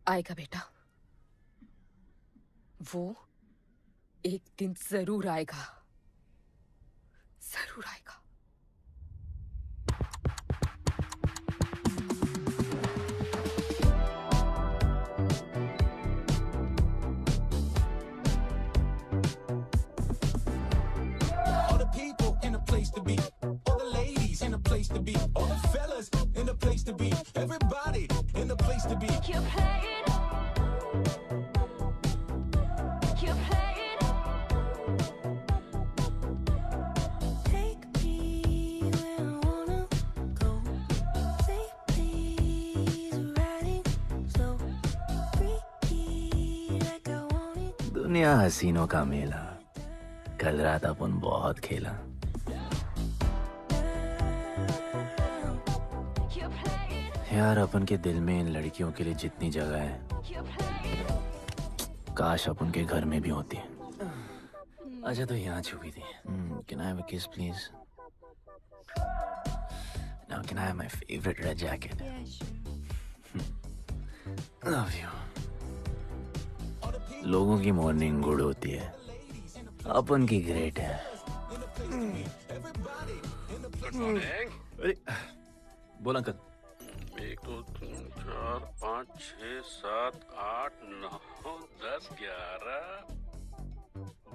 आएगा बेटा, वो एक दिन जरूर आएगा, जरूर आएगा। All the people in a place to be, all the ladies in a place to be, all the fellas in a place to be, everybody in a place to be. Keep playing. Keep playing. Take me where I wanna go. Say please, riding slow. Freaky like I want it. दुनिया हसीनों का मेला, कल रात अपन बहुत खेला। Keep playing. यार अपन के दिल में इन लड़कियों के लिए जितनी जगह है, Keep playing. काश अपन के घर में भी होती। अच्छा तो यहाँ छुपी थी। Can I have a kiss please? Now can I have my favorite red jacket? Yeah, sure. Love you. लोगों की मॉर्निंग गुड होती है, अपन की ग्रेट है। अरे बोला अंकल। 1 2 3 4 5 6 7 8 9 10 11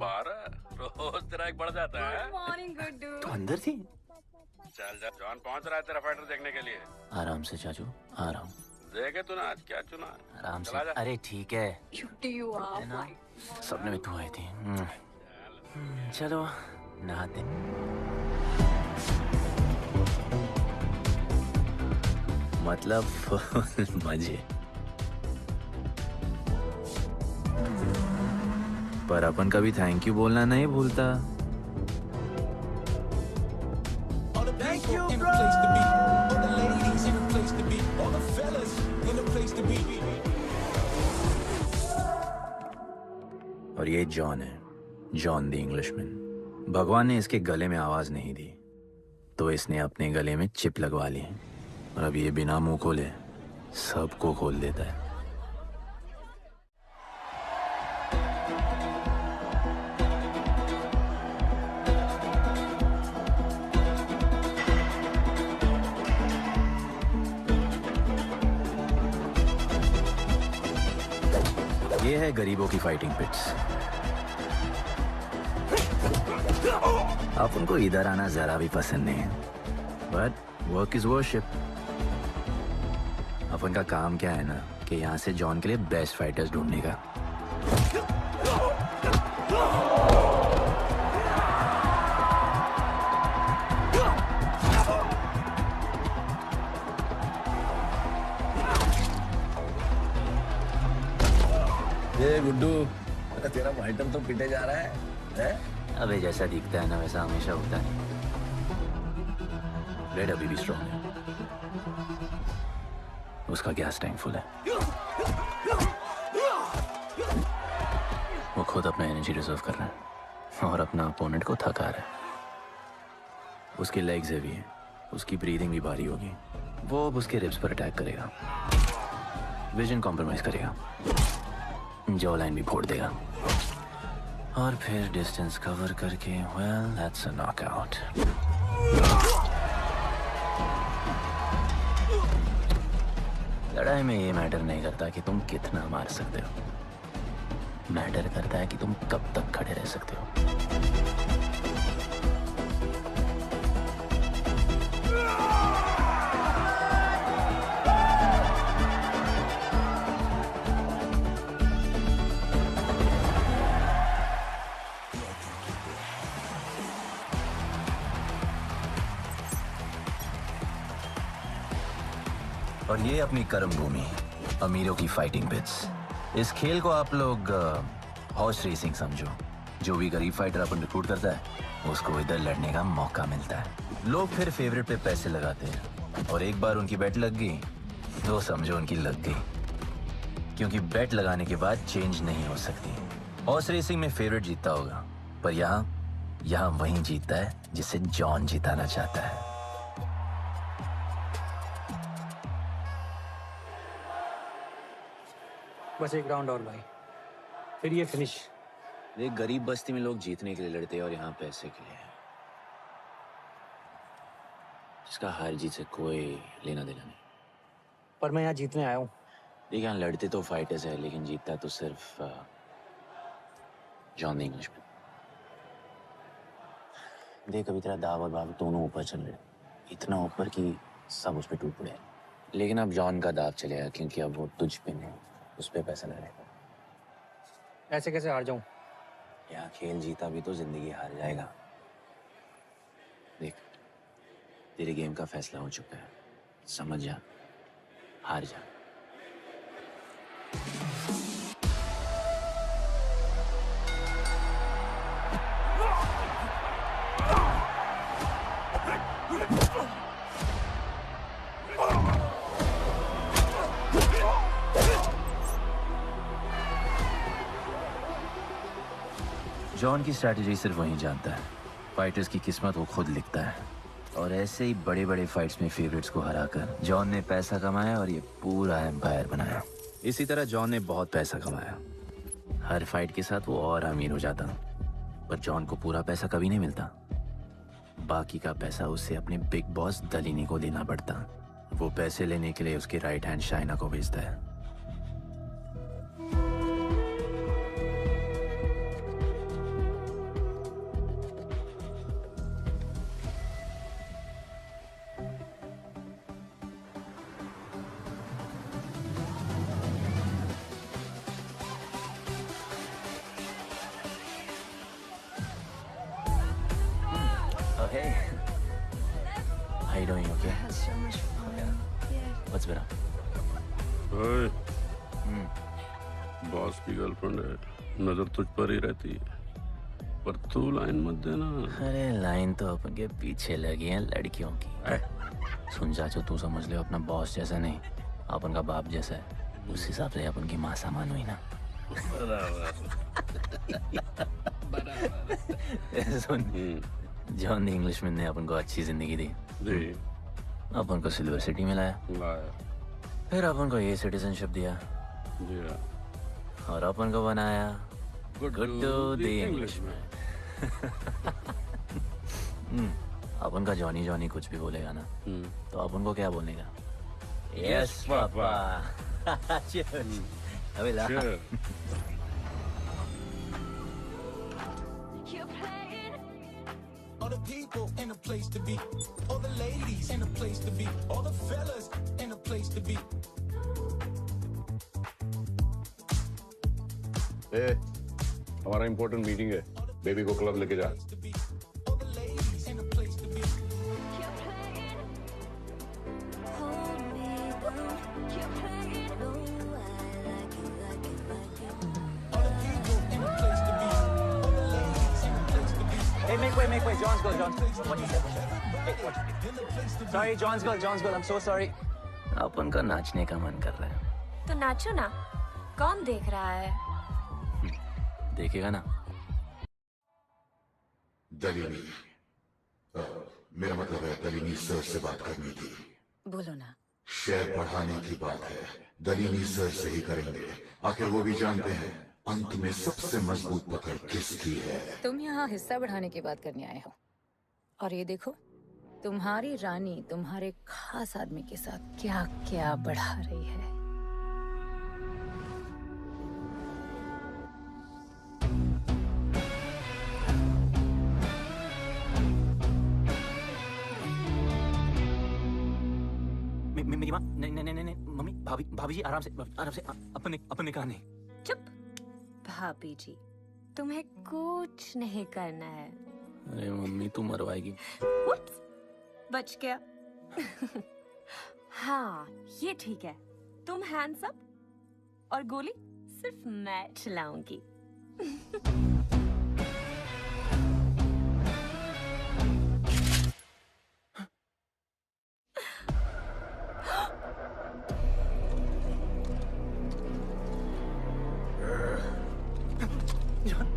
12 रोज तेरा एक बढ़ जाता है। मॉर्निंग गुड्डू। तो अंदर थी। चल जा, जॉन पहुंच रहा है तेरा फाइटर देखने के लिए। आराम से चाचू, आराम। देखे तूने आज क्या चुना? आराम से। चला जा। अरे ठीक है, क्यूटी यू आर। सपने में तू आई थी। चलो नहाते। मतलब फुल मजे। पर अपन कभी थैंक यू बोलना नहीं भूलता। All the people in a place to be, all the ladies in a place to be, all the fellas in a place to be. और ये जॉन है, जॉन द इंग्लिशमैन। भगवान ने इसके गले में आवाज नहीं दी, तो इसने अपने गले में चिप लगवा ली। और अब ये बिना मुंह खोले सबको खोल देता है। ये है गरीबों की फाइटिंग पिट्स। आप उनको इधर आना जरा भी पसंद नहीं है, बट वर्क इज वर्शिप। अपन का काम क्या है ना कि यहाँ से जॉन के लिए बेस्ट फाइटर्स ढूंढने का। ये गुड्डू, तेरा फाइटर तो पिटे जा रहा है? अबे जैसा दिखता है ना वैसा हमेशा होता है। रेड अभी भी स्ट्रॉन्ग है, उसका गैस टैंक फुल है। वो खुद अपना एनर्जी रिजर्व कर रहा है और अपना अपोनेंट को थका रहा है। उसकी लेग्स हेवी है, उसकी ब्रीदिंग भी भारी होगी। वो अब उसके रिब्स पर अटैक करेगा, विजन कॉम्प्रोमाइज करेगा, जॉ लाइन भी फोड़ देगा और फिर डिस्टेंस कवर करके वेल दैट्स अ नॉकआउट। लड़ाई में ये मैटर नहीं करता कि तुम कितना मार सकते हो, मैटर करता है कि तुम कब तक खड़े रह सकते हो। और ये अपनी कर्म भूमि, अमीरों की फाइटिंग पिट्स। इस खेल को आप लोग हॉर्स रेसिंग समझो। जो भी गरीब फाइटर अपन रिक्रूट करता है उसको इधर लड़ने का मौका मिलता है। लोग फिर फेवरेट पे पैसे लगाते हैं और एक बार उनकी बेट लग गई तो समझो उनकी लग गई, क्योंकि बेट लगाने के बाद चेंज नहीं हो सकती। हॉर्स रेसिंग में फेवरेट जीतता होगा, पर यहाँ वही जीतता है जिसे जॉन जिताना चाहता है। बस एक राउंड और भाई, फिर ये फिनिश। देख, गरीब बस्ती में लोग जीतने के लिए लड़ते हैं और यहाँ पैसे के लिए। जिसका हार जीत से कोई लेना देना नहीं। पर मैं यहाँ जीतने आया हूँ। देख, यहाँ लड़ते तो फाइटर्स है, लेकिन जीतता तो सिर्फ जॉन द इंग्लिशमैन। देख, अभी तेरा दाव और बाव दोनों ऊपर चल रहे, इतना ऊपर कि सब उस पर टूट पड़े। लेकिन अब जॉन का दाव चलेगा, क्योंकि अब वो तुझ पे नहीं, उस पे पैसा लड़ेगा। ऐसे कैसे हार जाऊँ? यहाँ खेल जीता भी तो जिंदगी हार जाएगा। देख, तेरे गेम का फैसला हो चुका है, समझ जा, हार जा। जॉन की स्ट्रैटेजी सिर्फ वही जानता है। फाइटर्स की किस्मत वो खुद लिखता है। और ऐसे ही बड़े बड़े फाइट्स में फेवरेट्स को हराकर जॉन ने पैसा कमाया और ये पूरा एम्पायर बनाया। इसी तरह जॉन ने बहुत पैसा कमाया। हर फाइट के साथ वो और अमीर हो जाता, पर जॉन को पूरा पैसा कभी नहीं मिलता। बाकी का पैसा उसे अपने बिग बॉस दलीनी को देना पड़ता। वो पैसे लेने के लिए उसकी राइट हैंड शाइना को भेजता है। Oh, hey. How you doing? Okay? So much fun. Yeah. What's been up? ओए, बॉस की गर्लफ्रेंड है, नजर तुझ पर ही रहती है, पर तू लाइन मत देना। अरे लाइन तो अपन के पीछे लगी है लड़कियों की। सुन चाचू, तू समझ ले अपना बॉस जैसा नहीं, अपन का बाप जैसा है। उस हिसाब से अपन की माँ सामान हुई ना। सुन, जॉन द इंग्लिशमैन ने अपन को अच्छी जिंदगी दी, जी, अपन को सिल्वर सिटी में लाया, लाया, फिर अपन को ये सिटीजनशिप दिया जी हाँ। और अपन को बनाया गुड्डू द इंग्लिशमैन। अपन का जॉनी जॉनी कुछ भी बोलेगा ना, तो अपन को क्या बोलने का? Yes papa. अबे ला। Sure. You're playing. All the people in a place to be. All the ladies in a place to be. All the fellas in a place to be. ए, हमारा इम्पोर्टेंट मीटिंग है, baby को club लेके जा। All the ladies in a place to be. You're playing. Hold me down. You're playing. No, I like it, like it, like it. All the people in a place to be. All the ladies in a place to be. Hey, make way. John's girl, John. What you said? Hey, what? Sorry, John's girl. I'm so sorry. अपन का नाचने का मन कर रहा है। तो नाचो ना, कौन देख रहा है? देखेगा ना। दलीनी, मेरा मतलब है दलीनी सर से बात करनी थी। बोलो ना। शेयर बढ़ाने की बात है, दलीनी सर से ही करेंगे। आखिर वो भी जानते हैं अंत में सबसे मजबूत पकड़ किसकी है। तुम यहाँ हिस्सा बढ़ाने की बात करने आए हो, और ये देखो, तुम्हारी रानी तुम्हारे खास आदमी के साथ क्या क्या बढ़ा रही है। मेरी माँ, नहीं, मम्मी, भाभी जी, आराम से, अपन ने कहा नहीं। चुप। भाभी जी, तुम्हें कुछ नहीं करना है। अरे मम्मी, तू मरवाएगी। Whoops! बच गया। हाँ, ये ठीक है। तुम हैंड्स अप और गोली सिर्फ मैं चलाऊंगी। जॉन,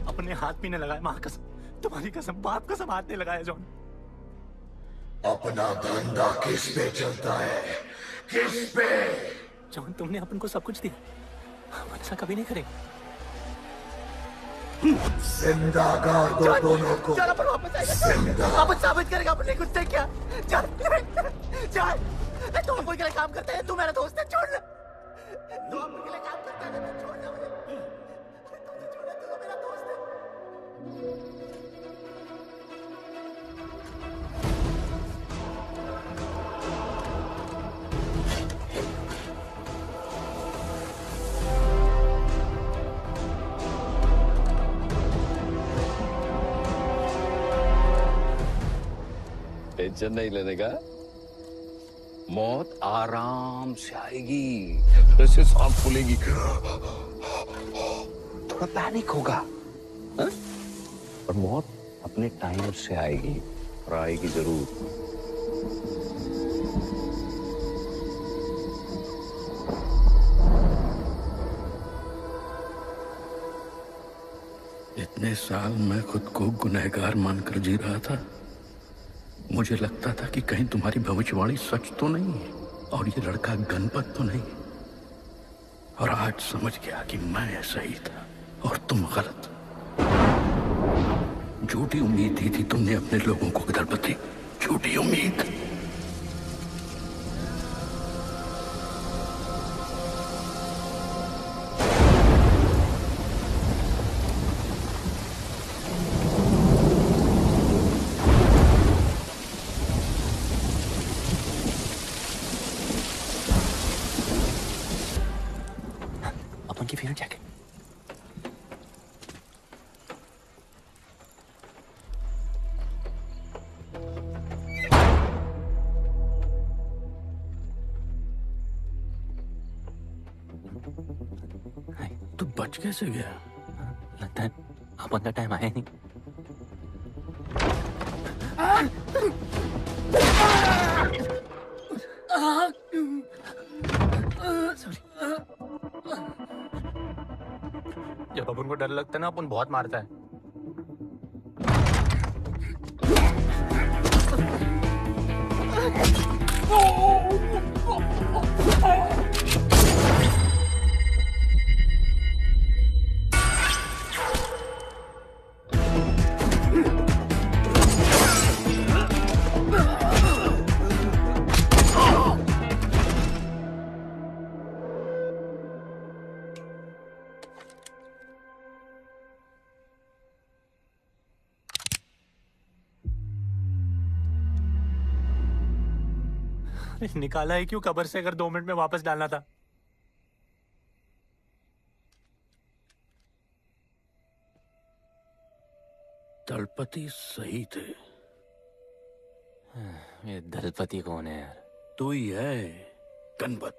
अपने हाथ भी नहीं लगाया, माँ कसम, तुम्हारी कसम, बाप कसम, हाथ नहीं लगाया जॉन। अपना धंधा किस पे चलता है, किस पे? जॉन, तुमने अपन को सब कुछ दिया, हम ऐसा कभी नहीं करेंगे। जिंदा गाड़ दो दोनों को। चल अपन वापस आएगा। जिंदा। अपन साबित करेगा अपने खुद से क्या। चल चल। तू अपन के लिए काम करता है, तू मेरा दोस्त है, छोड़ ले। तू अपन के लिए काम करता है, तू छोड़ ले मुझे। तुझे छोड़, तू तो मेरा दोस्त है। टेंशन नहीं लेने का, मौत आराम से आएगी, जैसे सांप फूलेगी, थोड़ा पैनिक होगा, हाँ? पर मौत अपने टाइम से आएगी और आएगी जरूर। इतने साल मैं खुद को गुनहगार मानकर जी रहा था। मुझे लगता था कि कहीं तुम्हारी भविष्यवाणी सच तो नहीं है और ये लड़का गणपत तो नहीं। और आज समझ गया कि मैं सही था और तुम गलत। झूठी उम्मीद दी थी तुमने अपने लोगों को दलपति, झूठी उम्मीद। अपन की फेवरेट जैकेट। तू बच कैसे गया? लगता है अपन का टाइम आया नहीं। जब अपन को डर लगता है ना, अपन बहुत मारता है। निकाला है क्यों कब्र से, अगर 2 मिनट में वापस डालना था। दलपति सही थे। ये दलपति कौन है यार? तू ही है गणपत।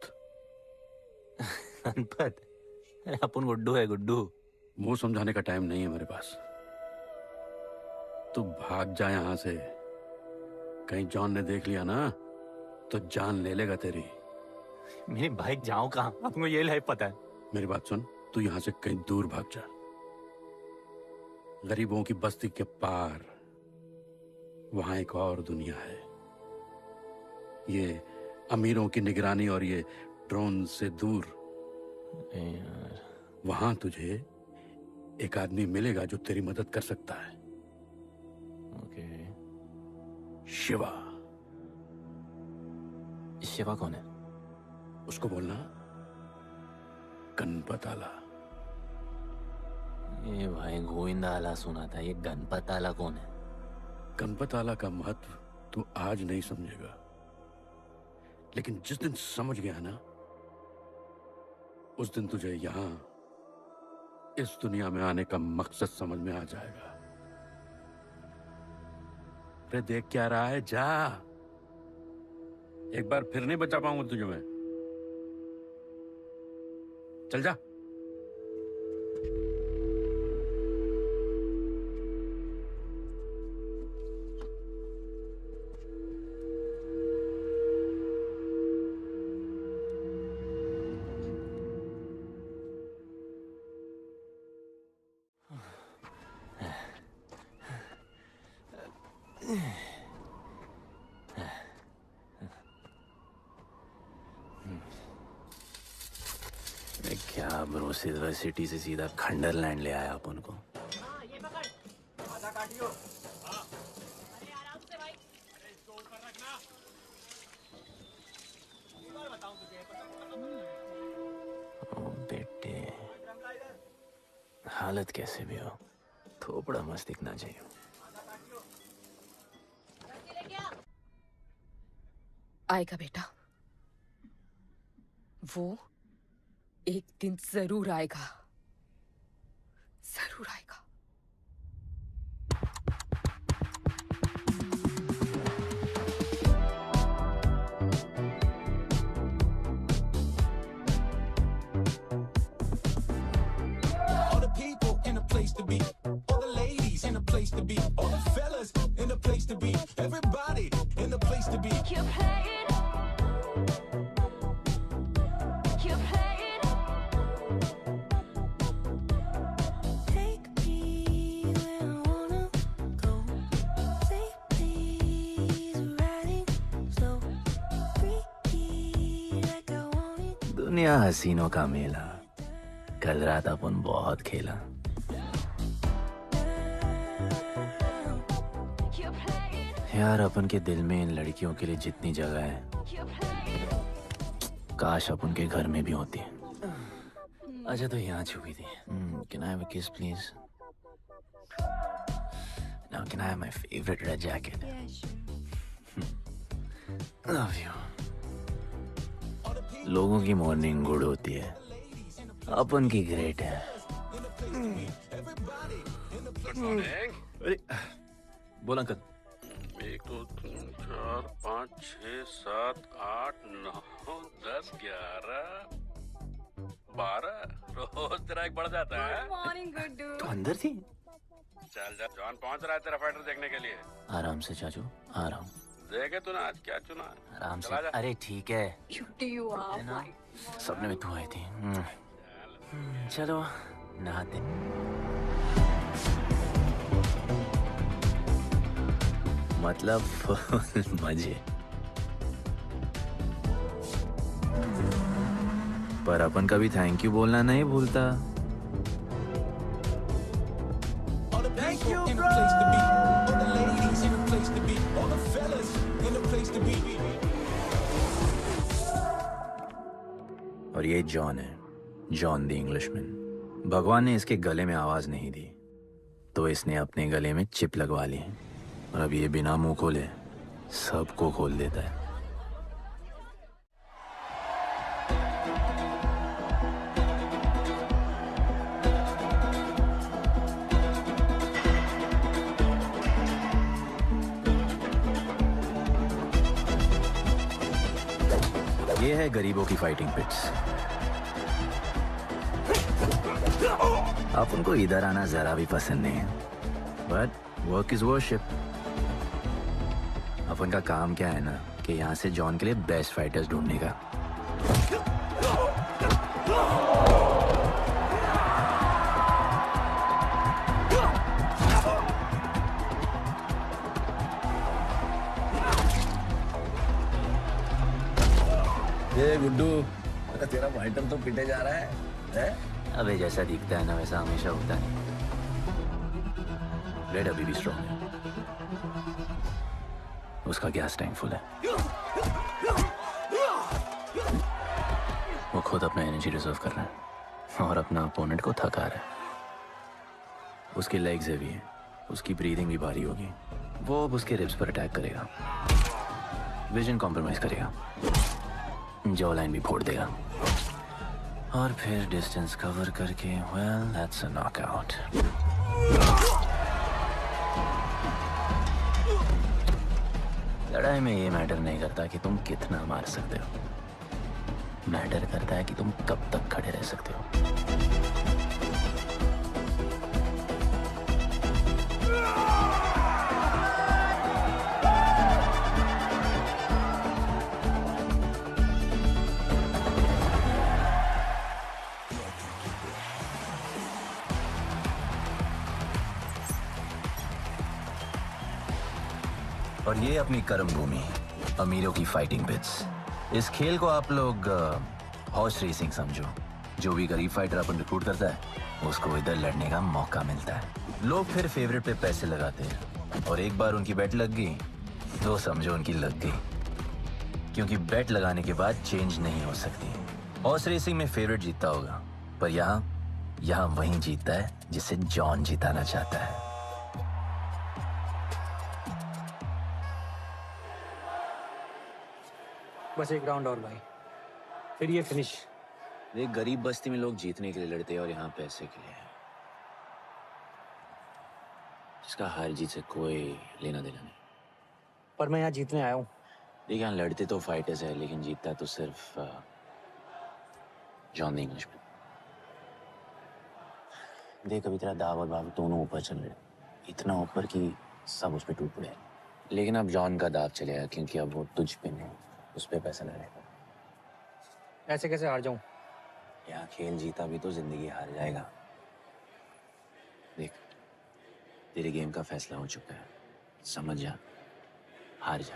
गणपत? अरे अपन गुड्डू है, गुड्डू। वो समझाने का टाइम नहीं है मेरे पास। तू भाग जा यहां से। कहीं जॉन ने देख लिया ना तो जान ले लेगा तेरी। मेरी बाइक जाऊं कहाँ? आपको ये लाइफ पता है। मेरी बात सुन, तू यहां से कहीं दूर भाग जा। गरीबों की बस्ती के पार वहां एक और दुनिया है। ये अमीरों की निगरानी और ये ड्रोन से दूर। वहां तुझे एक आदमी मिलेगा जो तेरी मदद कर सकता है। ओके। शिवा। शिवा कौन है? उसको बोलना गणपत आला। ये भाई गोविंदा आला सुना था, ये गणपत आला कौन है? गणपत आला का महत्व तू आज नहीं समझेगा, लेकिन जिस दिन समझ गया ना, उस दिन तुझे यहां इस दुनिया में आने का मकसद समझ में आ जाएगा। अरे देख क्या रहा है, जा। एक बार फिर नहीं बचा पाऊंगा तुझे मैं। चल जा। क्या ब्रो, सिल्वर सिटी से सीधा खंडरलैंड ले आया अपन को। ओ बेटे, हालत कैसे भी हो, थोपड़ा मस्त दिखना चाहिए। आएगा बेटा, वो एक दिन जरूर आएगा, जरूर आएगा। All the people in a place to be. All the ladies in a place to be. All the fellas in a place to be. Everybody in a place to be. Keep playing. Keep playing. Take me where I wanna go. Safely's riding slow. Freaky like I want it. दुनिया हसीनों का मेला, कल रात अपन बहुत खेला। Keep playing. यार अपन के दिल में इन लड़कियों के लिए जितनी जगह है, Keep playing. काश अपन के घर में भी होती। अच्छा तो यहाँ छुपी थी। Can I have a kiss please? Now can I have my favorite red jacket? Love you. लोगों की मॉर्निंग गुड होती है, अपन की ग्रेट है। अरे बोल अंकल। 1 2 3 4 5 6 7 8 9 10 11 12 रोज तेरा एक बढ़ जाता है। मॉर्निंग गुड्डू। तो अंदर थी? चल जा, जॉन पहुंच रहा है तेरा फाइटर देखने के लिए। आराम से चाचू, आ रहा हूँ। देखे तूने आज क्या चुना? आराम से। चला जा। अरे ठीक है, क्यूटी यू आर माय। सपने में तू आई थी। चलो नहाते। मतलब मजे। पर अपन कभी थैंक यू बोलना नहीं भूलता। All the people in a place to be. All the ladies in a place to be. All the fellas in a place to be. और ये जॉन है, जॉन द इंग्लिशमैन। भगवान ने इसके गले में आवाज नहीं दी, तो इसने अपने गले में चिप लगवा ली, और अब ये बिना मुंह खोले सबको खोल देता है। ये है गरीबों की फाइटिंग पिट्स। आप उनको इधर आना जरा भी पसंद नहीं है, बट वर्क इज वर्शिप। अपन का काम क्या है ना, कि यहाँ से जॉन के लिए बेस्ट फाइटर्स ढूंढने का। ये गुड्डू, अरे तेरा फाइटर तो पिटे जा रहा है? अबे जैसा दिखता है ना वैसा हमेशा होता है। ब्लेड अभी भी स्ट्रॉन्ग है, उसका गैस टैंक फुल है। वो खुद अपना एनर्जी रिजर्व कर रहा है और अपना अपोनेंट को थका रहा है। उसकी लेग्स हेवी है, उसकी ब्रीदिंग भी भारी होगी। वो अब उसके रिब्स पर अटैक करेगा, विजन कॉम्प्रोमाइज करेगा, जॉ लाइन भी फोड़ देगा, और फिर डिस्टेंस कवर करके वेल दैट्स अ नॉकआउट। लड़ाई में ये मैटर नहीं करता कि तुम कितना मार सकते हो, मैटर करता है कि तुम कब तक खड़े रह सकते हो। और ये अपनी कर्म भूमि, अमीरों की फाइटिंग पिट्स। इस खेल को आप लोग हॉर्स रेसिंग समझो, जो भी गरीब फाइटर अपन रिक्रूट करता है उसको इधर लड़ने का मौका मिलता है। लोग फिर फेवरेट पे पैसे लगाते हैं और एक बार उनकी बेट लग गई तो समझो उनकी लग गई, क्योंकि बेट लगाने के बाद चेंज नहीं हो सकती। हॉर्स रेसिंग में फेवरेट जीतता होगा, पर यहाँ वही जीतता है जिसे जॉन जिताना चाहता है। बस एक राउंड और भाई, फिर ये फिनिश। एक गरीब बस्ती में लोग जीतने के लिए लड़ते हैं और यहाँ पैसे के लिए, जिसका हार जीत से कोई लेना देना नहीं। पर मैं यहाँ जीतने आया हूँ। देख, यहाँ लड़ते तो फाइटर्स है, लेकिन जीतता तो सिर्फ जॉन द इंग्लिशमैन। देख, अभी तेरा दाव और बाव दोनों ऊपर चल रहे, इतना ऊपर कि सब उस पर टूट पड़े। लेकिन अब जॉन का दाव चलेगा, क्योंकि अब वो तुझ पे नहीं, उस पे पैसा लगाएगा। ऐसे कैसे हार जाऊं? यहाँ खेल जीता भी तो जिंदगी हार जाएगा। देख, तेरे गेम का फैसला हो चुका है, समझ जा, हार जा।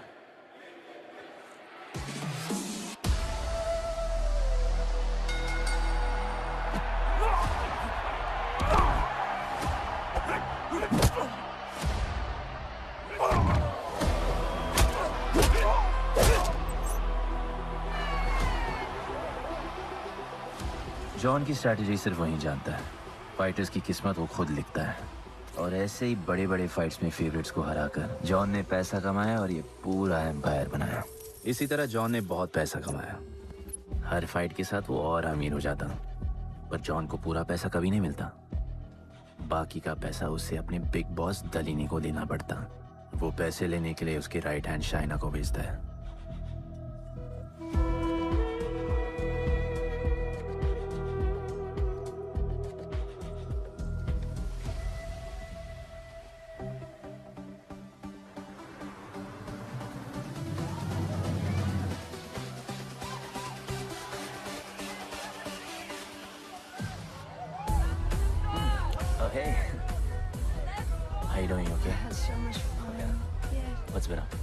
जॉन की स्ट्रैटेजी सिर्फ वही जानता है, फाइटर्स की किस्मत वो खुद लिखता है। और ऐसे ही बड़े बड़े फाइट्स में फेवरेट्स को हराकर जॉन ने पैसा कमाया और ये पूरा एम्पायर बनाया। इसी तरह जॉन ने बहुत पैसा कमाया, हर फाइट के साथ वो और अमीर हो जाता, पर जॉन को पूरा पैसा कभी नहीं मिलता। बाकी का पैसा उसे अपने बिग बॉस दलीनी को देना पड़ता। वो पैसे लेने के लिए उसके राइट हैंड शाइना को भेजता है। Hey, how you doing? Okay. So much fun. Yeah. What's been up?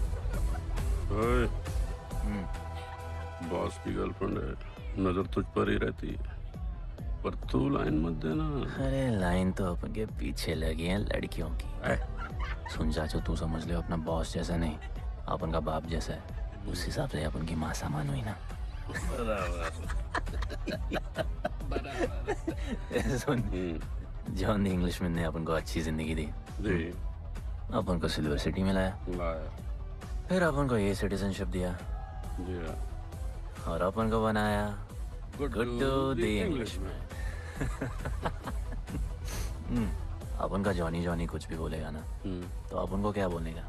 ओए, बॉस की गर्लफ्रेंड है, नजर तुझ पर ही रहती है, पर तू लाइन मत देना। अरे लाइन तो अपन के पीछे लगी है लड़कियों की। सुन चाचो, तू समझ ले अपना बॉस जैसा नहीं, अपन का बाप जैसा है। उस हिसाब से अपन की माँ सामान हुई ना। सुन, जॉन द इंग्लिशमैन ने अपन को अच्छी जिंदगी दी, अपन को सिल्वर सिटी में लाया, फिर अपन को ये सिटीजनशिप दिया, और अपन को बनाया गुड्डू द इंग्लिशमैन। अपन का जॉनी जॉनी कुछ भी बोलेगा ना, तो अपन को क्या बोलेगा?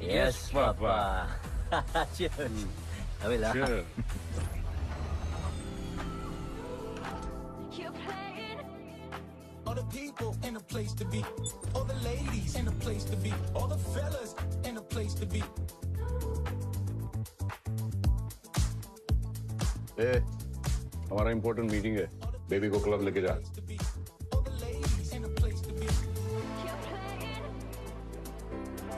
Yes papa. अबे ला। You're playing. All the people in a place to be, all the ladies in a place to be, all the fellas in a place to be. ए, हमारा इम्पोर्टेंट मीटिंग है, बेबी को club लेके जा। All the ladies in a place to be. You're playing.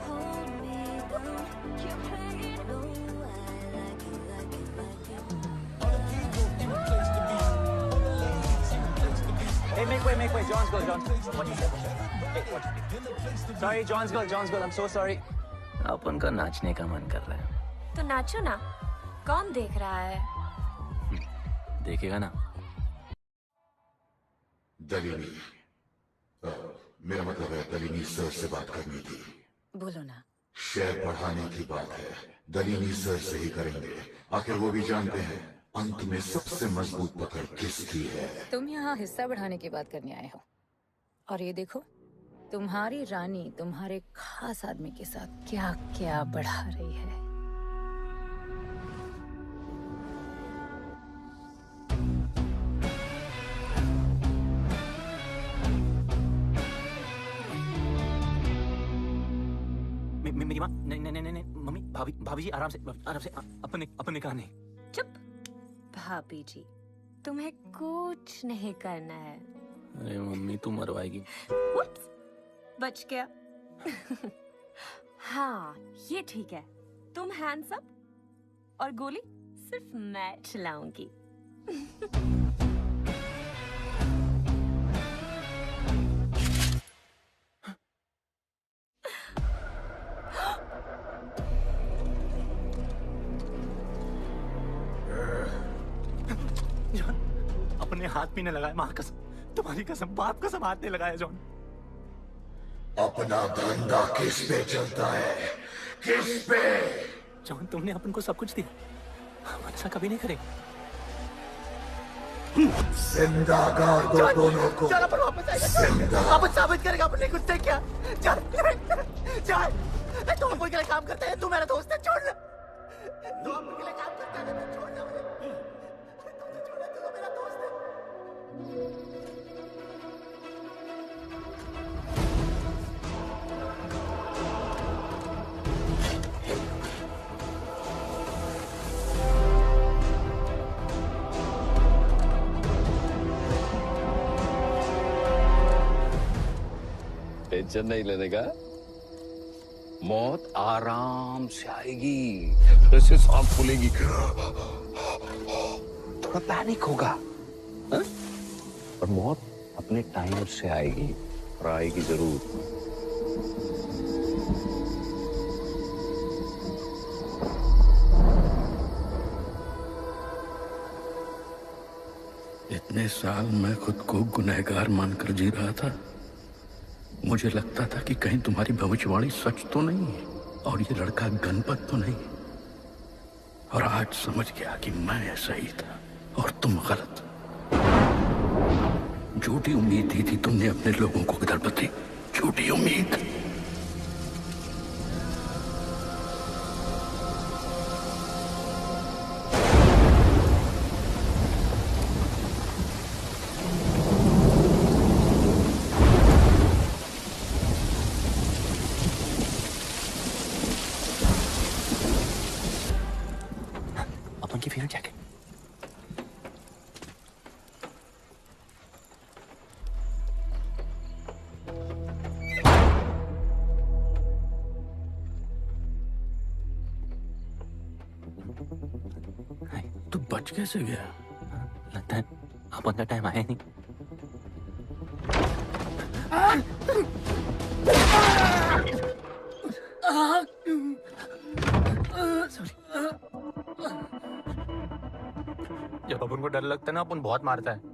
Hold me down. You're playing. No, I like it, like it, like it. All the people in a place to be, all the ladies in a place to be. Hey, make way, John's girl, John. What you said? Hey, what? Sorry, John's girl, I'm so sorry. अपन का नाचने का मन कर रहा है। तो नाचो ना, कौन देख रहा है? देखेगा ना। दलीनी, मेरा मतलब है दलीनी सर से बात करनी थी। बोलो ना। शेयर बढ़ाने की बात है, दलीनी सर से ही करेंगे। आखिर वो भी जानते हैं अंत में सबसे मजबूत पकड़ किसकी है। तुम यहाँ हिस्सा बढ़ाने की बात करने आए हो, और ये देखो, तुम्हारी रानी तुम्हारे खास आदमी के साथ क्या क्या बढ़ा रही है। मेरी माँ, नहीं, मम्मी, भाभी जी, आराम से, अपन ने कहा नहीं। चुप। भाभी जी, तुम्हें कुछ नहीं करना है। अरे मम्मी, तू मरवाएगी। Whoops, बच गया। हाँ, ये ठीक है। तुम हैंड्स अप और गोली सिर्फ मैं चलाऊंगी। जॉन, अपने हाथ भी नहीं लगाया, माँ कसम, तुम्हारी कसम, बाप कसम, हाथ नहीं लगाया जॉन। अपना धंधा किस पे चलता है? किस पे? जॉन, तुमने अपन को सब कुछ दिया, हम ऐसा कभी नहीं करेंगे। जिंदा गाड़ दो दोनों को। चल अपन वापस आएगा। जिंदा। अपन साबित करेगा अपने खुद से क्या। चल चल, तू अपन के लिए काम करता है, तू मेरा दोस्त है, छोड़ ना। तू अपन के लिए काम करता है, तू छोड़ ना मुझे। तू छोड़ ना, तू तो मेरा दोस्त है। टेंशन नहीं लेने का, मौत आराम से आएगी, जैसे सांप फूलेगी, थोड़ा पैनिक होगा, हाँ? और मौत अपने टाइम से आएगी, और आएगी जरूर। इतने साल मैं खुद को गुनहगार मानकर जी रहा था। मुझे लगता था कि कहीं तुम्हारी भविष्यवाणी सच तो नहीं है और ये लड़का गणपत तो नहीं। और आज समझ गया कि मैं सही था और तुम गलत। झूठी उम्मीद दी थी तुमने अपने लोगों को दलपति, झूठी उम्मीद। अपन की फेवरेट जैकेट। तू बच कैसे गया? लगता है अपन का टाइम आया नहीं। जब अपन को डर लगता है ना, अपन बहुत मारता है।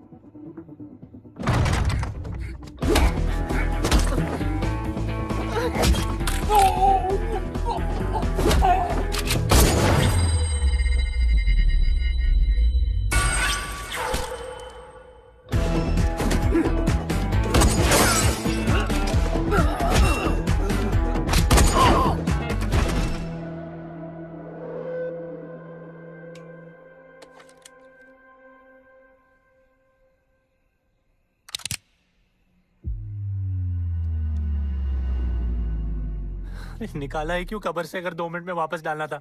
निकाला है क्यों कब्र से, अगर 2 मिनट में वापस डालना था?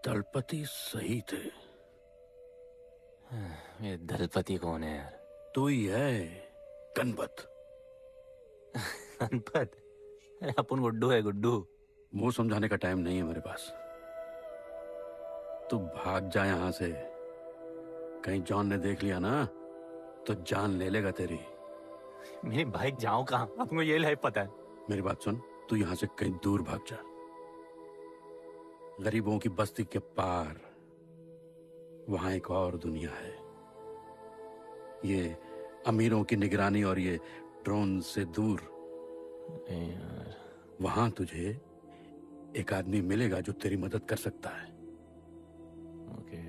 दलपति सही थे। ये दलपति कौन है यार? तू ही है, गणपत। गणपत? अरे अपन गुड्डू है, गुड्डू। वो समझाने का टाइम नहीं है मेरे पास। तू भाग जा यहां से। कहीं जॉन ने देख लिया ना तो जान ले लेगा तेरी। मेरी बाइक जाऊं कहाँ? आपको ये लाइफ पता है। मेरी बात सुन, तू यहां से कहीं दूर भाग जा। गरीबों की बस्ती के पार वहां एक और दुनिया है। ये अमीरों की निगरानी और ये ड्रोन से दूर। वहां तुझे एक आदमी मिलेगा जो तेरी मदद कर सकता है। ओके।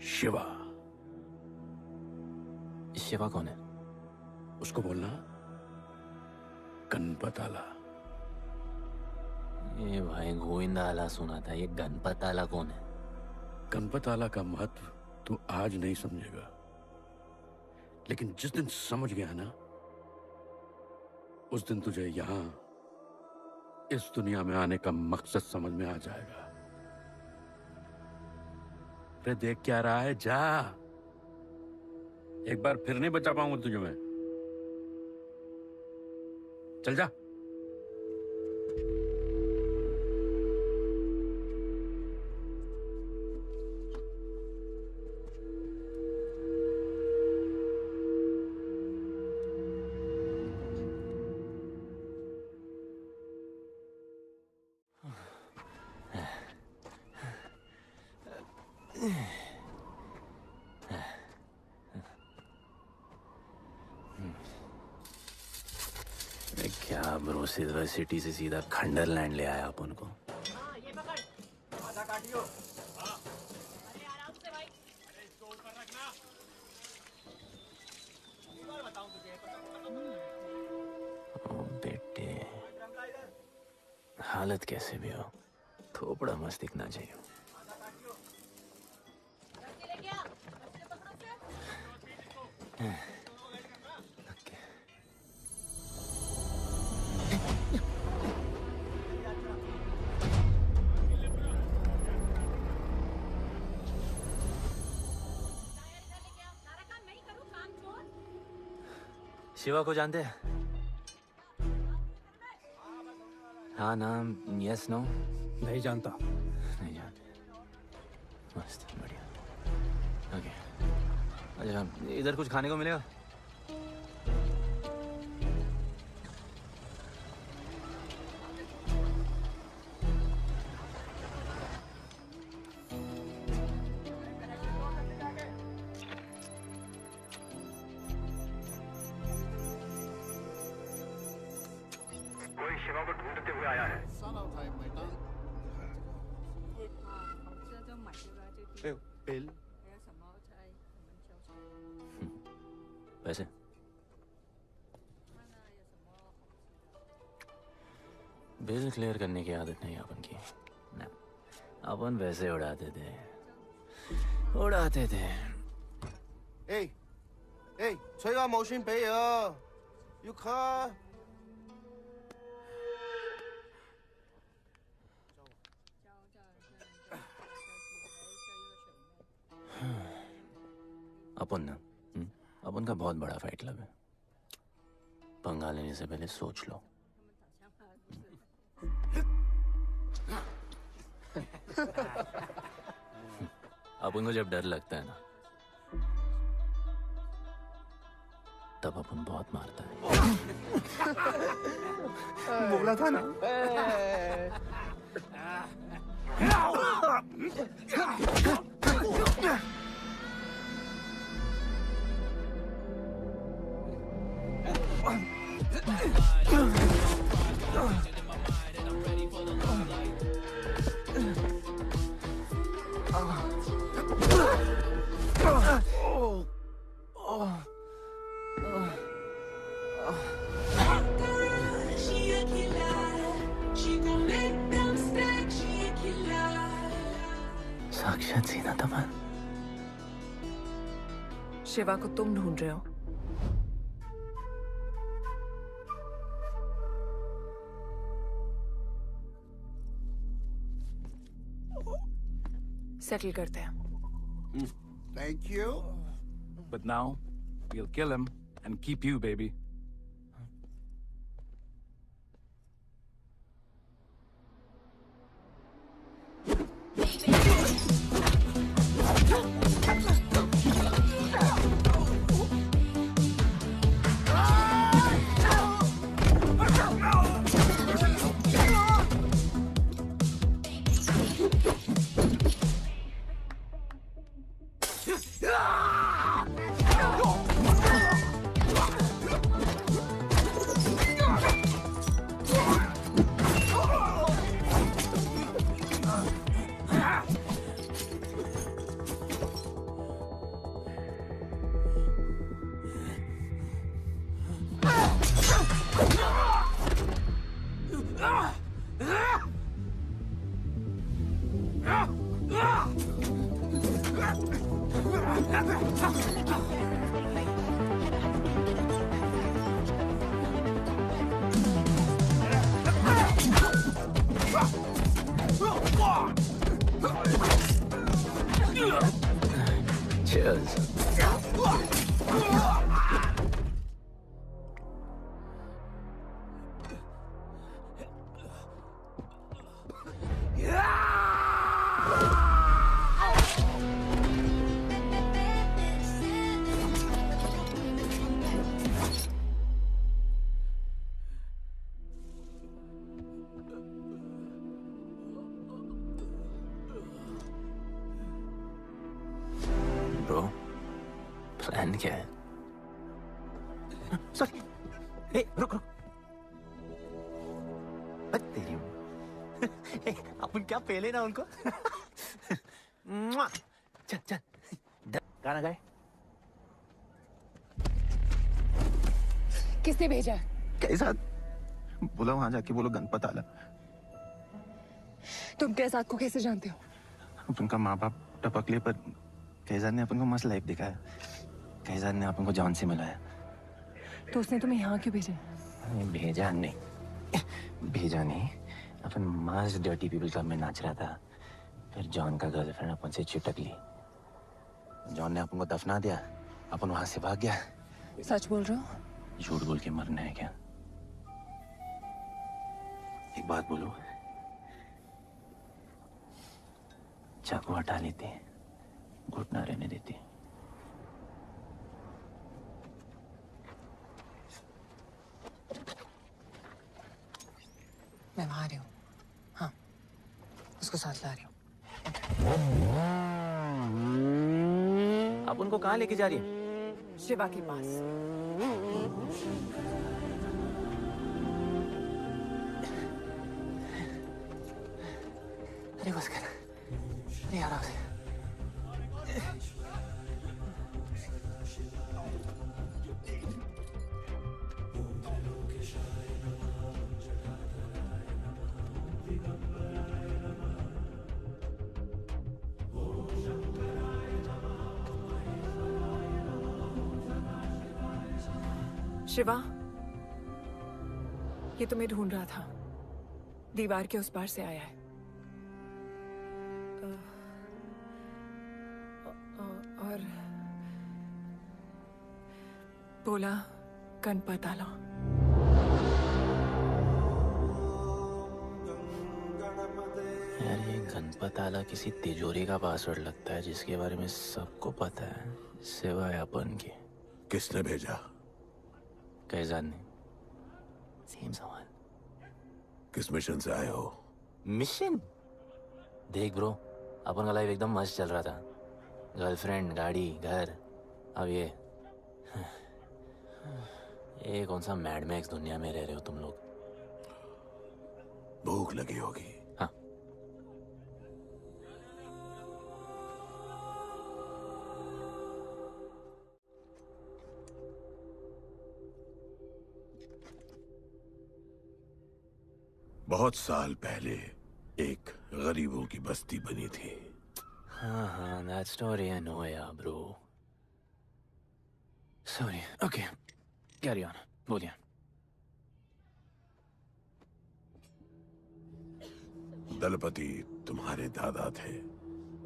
शिवा। शिवा कौन है? उसको बोलना गणपत आला। ये भाई गोविंदा आला सुना था, ये गणपत आला कौन है? गणपत आला का महत्व तू आज नहीं समझेगा, लेकिन जिस दिन समझ गया ना, उस दिन तुझे यहां इस दुनिया में आने का मकसद समझ में आ जाएगा। अरे देख क्या रहा है, जा। एक बार फिर नहीं बचा पाऊंगा तुझे मैं। चल जा। क्या ब्रो, सिल्वर सिटी से सीधा खंडरलैंड ले आया अपन को। ये पकड़, आधा काटियो। अरे आराम से भाई। अरे इसको ऊपर रखना। एक बार बताऊं तुझे। ओ बेटे, हालत कैसे भी हो, थोपड़ा मस्त दिखना चाहिए। शिवा को जानते हैं? हाँ, नाम यस नो? नहीं जानता। नहीं जानते। मस्त, बढ़िया। ओके, अच्छा इधर कुछ खाने को मिलेगा? कोई शिवा को ढूंढते हुए आया है। बिल वैसे बिल क्लियर करने की आदत नहीं अपन की ना, अपन वैसे उड़ाते थे।催我冇算俾啊，要卡。 अपन ना, अपन का बहुत बड़ा फाइट क्लब है। पंगा लेने से पहले सोच लो। अपन को जब डर लगता है ना, तब अपन बहुत मारता है। बोला था ना। साक्षात सीना तमन। शिवा को तुम ढूंढ रहे हो? सेटल करते हैं। Thank you. But now, we'll kill him and keep you, baby. Cheers. धन क्या है? सॉरी, ए रुक रुक, तेरी ए, अपन क्या पहले ना उनको मुआ! चल चल गाना गाए। किसने भेजा? कैसा बोला वहां जाके बोलो गणपत आला। तुम कैसाद को कैसे जानते हो? अपन का माँ बाप टपकले पर कैसाद ने अपन को मस्त लाइफ दिखाया। कैसाद ने अपन को जॉन से मिलाया। तो उसने तुम्हें यहाँ क्यों भेजा? भेजा नहीं, अपन मस्त डर्टी पीपल क्लब में नाच रहा था, फिर जॉन का गर्लफ्रेंड अपन से चिपक ली। जॉन ने अपन को दफना दिया, अपन वहां से भाग गया। सच बोल रहे हो? झूठ बोल के मरना है क्या? एक बात बोलूं, चाकू हटा लेते, घुटना रहने देते। मैं वहां आ रही हूँ। हाँ, उसको साथ ला रही हूँ। आप उनको कहाँ लेके जा रही हैं? शिवा के पास। अरे बस कर, अरे आराम से। शिवा, ये तुम्हें ढूंढ रहा था। दीवार के उस पार से आया है। और बोला गणपत आला। यार ये गणपत आला किसी तिजोरी का पासवर्ड लगता है जिसके बारे में सबको पता है सिवाय अपन के। किसने भेजा? कैसाद ने। सेम सवाल। किस मिशन से आए हो? मिशन? देख ब्रो, अपन का लाइफ एकदम मस्त चल रहा था। गर्लफ्रेंड, गाड़ी, घर। अब ये कौन सा मैड मैक्स दुनिया में रह रहे हो तुम लोग? भूख लगी होगी। हाँ। बहुत साल पहले एक गरीबों की बस्ती बनी थी। हाँ, that story I know, yeah, bro. Sorry. Okay. Carry on. बोलिए। दलपति तुम्हारे दादा थे।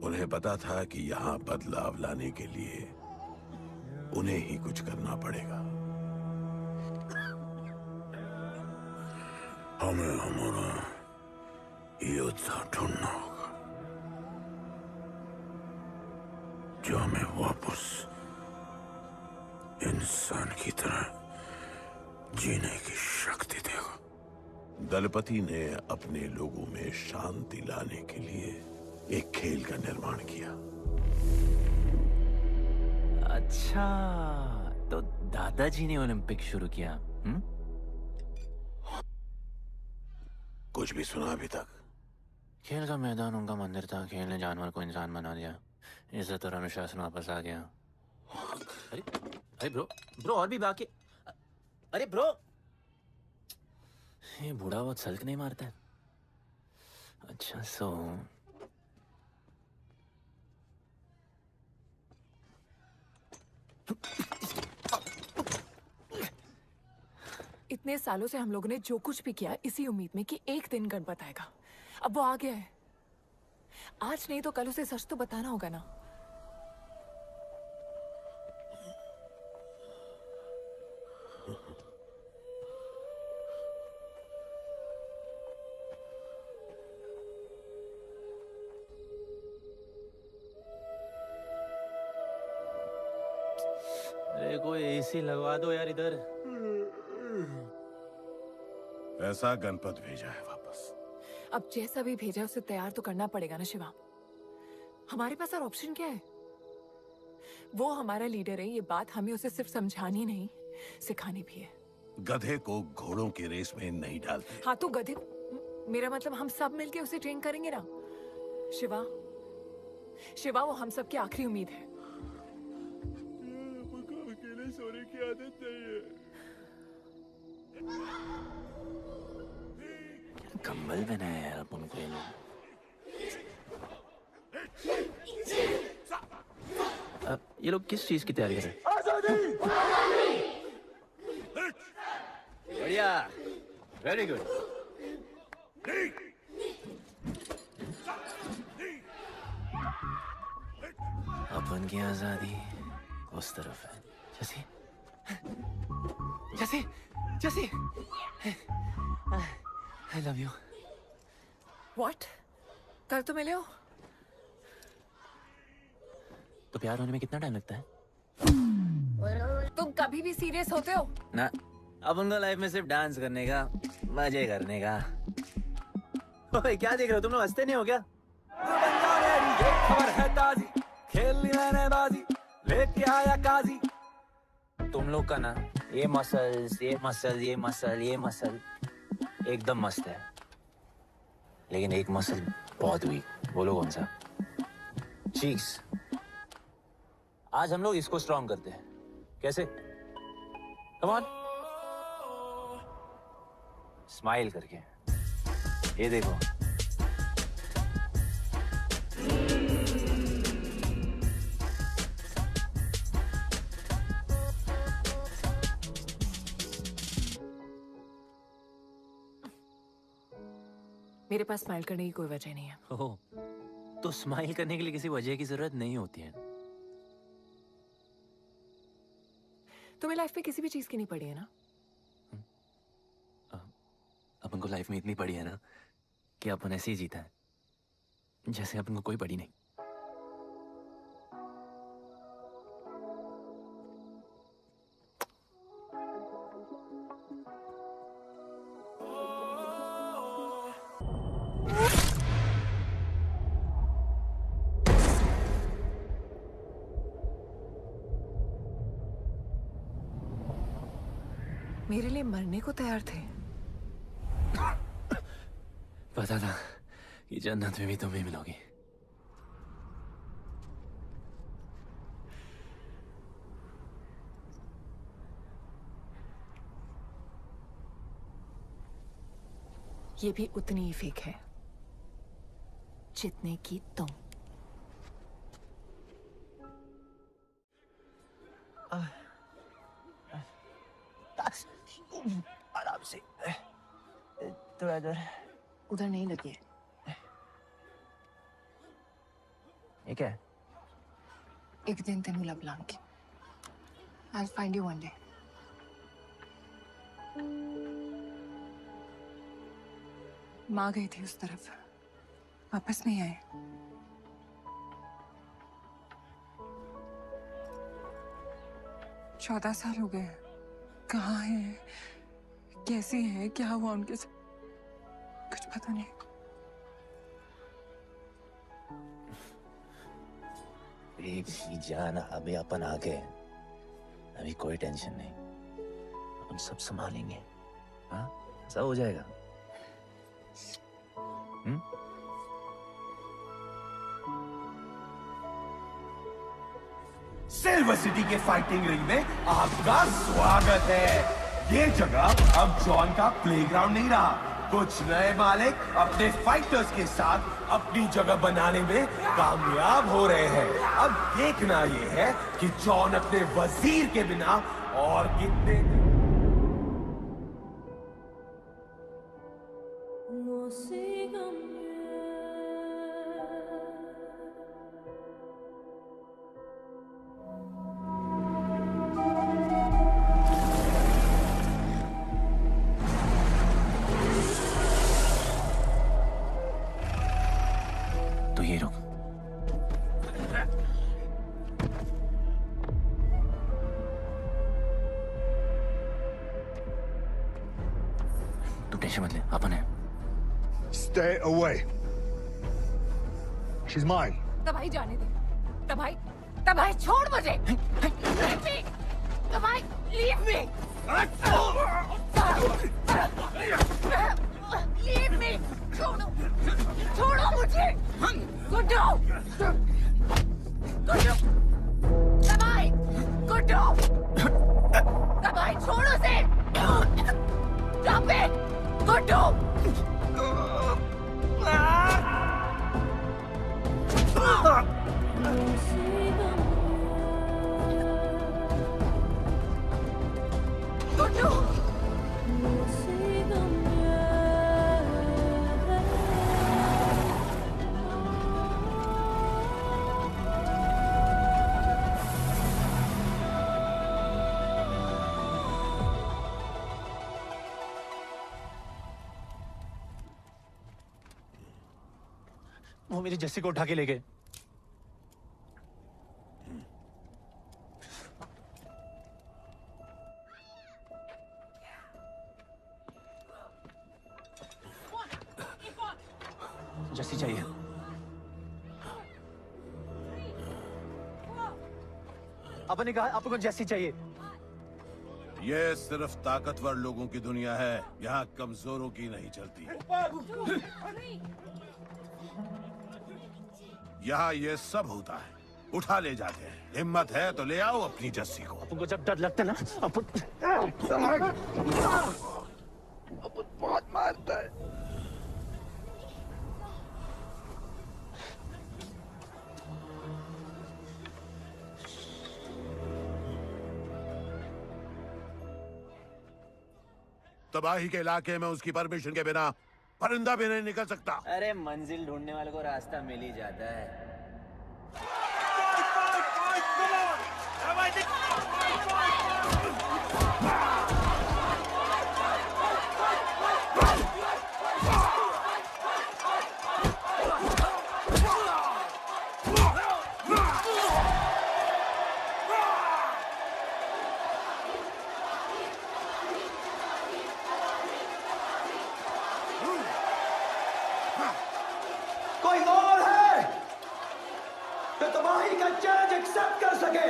उन्हें पता था कि यहाँ बदलाव लाने के लिए उन्हें ही कुछ करना पड़ेगा। हमें हमारा योद्धा ढूंढना होगा जो हमें वापस इंसान की तरह जीने की शक्ति देगा। दलपति ने अपने लोगों में शांति लाने के लिए एक खेल का निर्माण किया। अच्छा, तो दादाजी ने ओलंपिक शुरू किया। कुछ भी सुना अभी तक? खेल का मैदान उनका मंदिर था। खेल ने जानवर को इंसान बना दिया। इज्जत और अनुशासन वापस आ गया। अरे ब्रो और भी बाकी। अरे ब्रो, ये बूढ़ा बहुत सल्क नहीं मारता है। अच्छा सो इतने सालों से हम लोगों ने जो कुछ भी किया इसी उम्मीद में कि एक दिन गणपत आएगा। अब वो आ गया है। आज नहीं तो कल उसे सच तो बताना होगा ना। अरे कोई एसी लगवा दो यार इधर। ऐसा गणपत भेजा है वापस। अब जैसा भी भेजा उसे तैयार तो करना पड़ेगा ना शिवा। हमारे पास और ऑप्शन क्या है? वो हमारा लीडर है, ये बात हमें उसे सिर्फ समझानी नहीं सिखानी भी है। गधे को घोड़ों की रेस में नहीं डालते। हाँ तो गधे, मेरा मतलब हम सब मिलके उसे ट्रेन करेंगे ना। शिवा, शिवा वो हम सब की आखिरी उम्मीद है। अकेले सोने की आदत नहीं है। कंबल बनाया यार अपन को ये लोग। ये लोग किस चीज की तैयारी कर रहे हैं? बढ़िया, वेरी गुड। अपन की आजादी उस तरफ है। जैसी जैसी जैसी I love you. What? कल तो मिले हो? तो प्यार होने में कितना टाइम लगता है? तुम कभी भी सीरियस होते हो? ना, अपन को लाइफ में सिर्फ डांस करने का, मजे करने का। ओए क्या देख रहे हो तुम लोग, हंसते नहीं हो क्या? ये खबर है ताजी, खेल ली मैंने बाजी, लेके आया काजी। तुम लोग का ना ये मसल एकदम मस्त है, लेकिन एक मसल बहुत वीक। बोलो कौन सा? चीक्स। आज हम लोग इसको स्ट्रॉन्ग करते हैं। कैसे? कम ऑन, स्माइल करके। ये देखो, मेरे पास स्माइल करने की कोई वजह नहीं है। ओह, तो स्माइल करने के लिए किसी वजह की जरूरत नहीं होती है। तुम्हें लाइफ में किसी भी चीज की नहीं पड़ी है ना? अपन को लाइफ में इतनी पड़ी है ना कि अपन ऐसे ही जीता है जैसे अपन को कोई पड़ी नहीं। मेरे लिए मरने को तैयार थे। पता था कि जन्नत में भी तुम ही मिलोगी। ये भी उतनी ही फेक है जितने की तुम। आराम से, थोड़ा इधर। उधर नहीं लगी है। ये क्या है? एक दिन तेनू लब Langi. I'll find you one day. माँ गई थी उस तरफ, वापस नहीं आए। चौदह साल हो गए। कहाँ है, कैसे है, क्या हुआ उनके साथ, कुछ पता नहीं। बेबी जान, अभी अपन आ गए, अभी कोई टेंशन नहीं, अपन सब संभालेंगे। हाँ, सब हो जाएगा। सिल्वर सिटी के फाइटिंग रिंग में आपका स्वागत है। ये जगह अब जॉन का प्लेग्राउंड नहीं रहा। कुछ नए मालिक अपने फाइटर्स के साथ अपनी जगह बनाने में कामयाब हो रहे हैं। अब देखना ये है कि जॉन अपने वजीर के बिना और कितने तो ये रुक। तू टेंशन मत ले, अपन है। Stay away. She's mine. तबाही जाने दे, तबाही। तबाही छोड़ मुझे। Leave me! तबाही, leave me! Leave me! छोड़ो, छोड़ो मुझे। गुड्डू, गुड्डू, तबाही, गुड्डू, तबाही छोड़ो उसे। Stop it, Guddu. गुड्डू। वो मेरी जस्सी को उठा के ले गए। जस्सी चाहिए। अपन ने कहा आपको जस्सी चाहिए। ये सिर्फ ताकतवर लोगों की दुनिया है, यहाँ कमजोरों की नहीं चलती। यहाँ ये सब होता है, उठा ले जाते हैं। हिम्मत है तो ले आओ अपनी जस्सी को। आपको जब डर लगता है ना, अपन बहुत मारता है। तबाही के इलाके में उसकी परमिशन के बिना परिंदा भी नहीं निकल सकता। अरे मंजिल ढूंढने वाले को रास्ता मिल ही जाता है। कोई और है तो तबाही का चैलेंज एक्सेप्ट कर सके?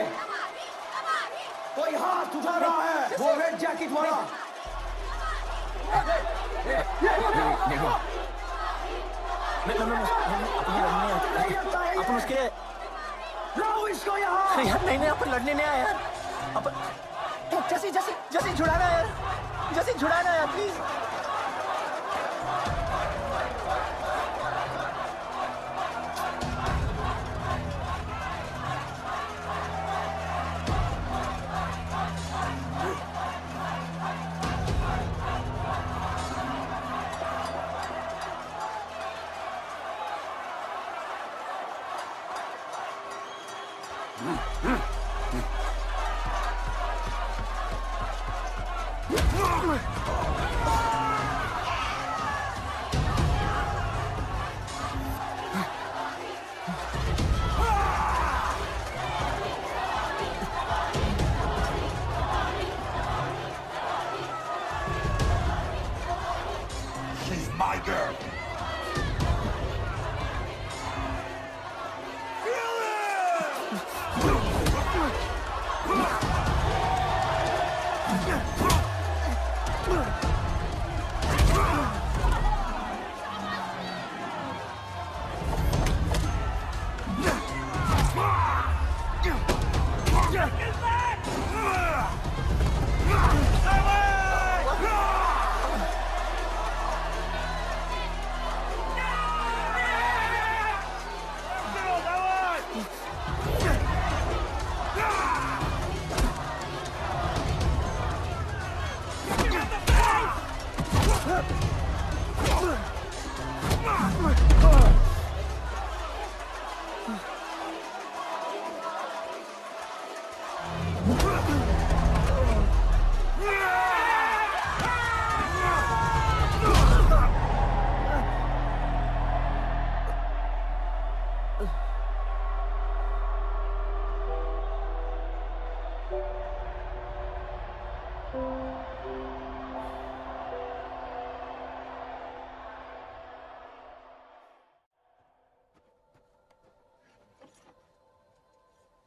कोई हाथ उठा रहा है? वो रेड जैकेट वाला। देखो, अपन उसके लाओ इसको यहाँ। यार नहीं अपन लड़ने नहीं आया यार। अपन जैसी जैसी जैसी छुड़ाना यार, जैसी छुड़ाना यार प्लीज। She's my girl.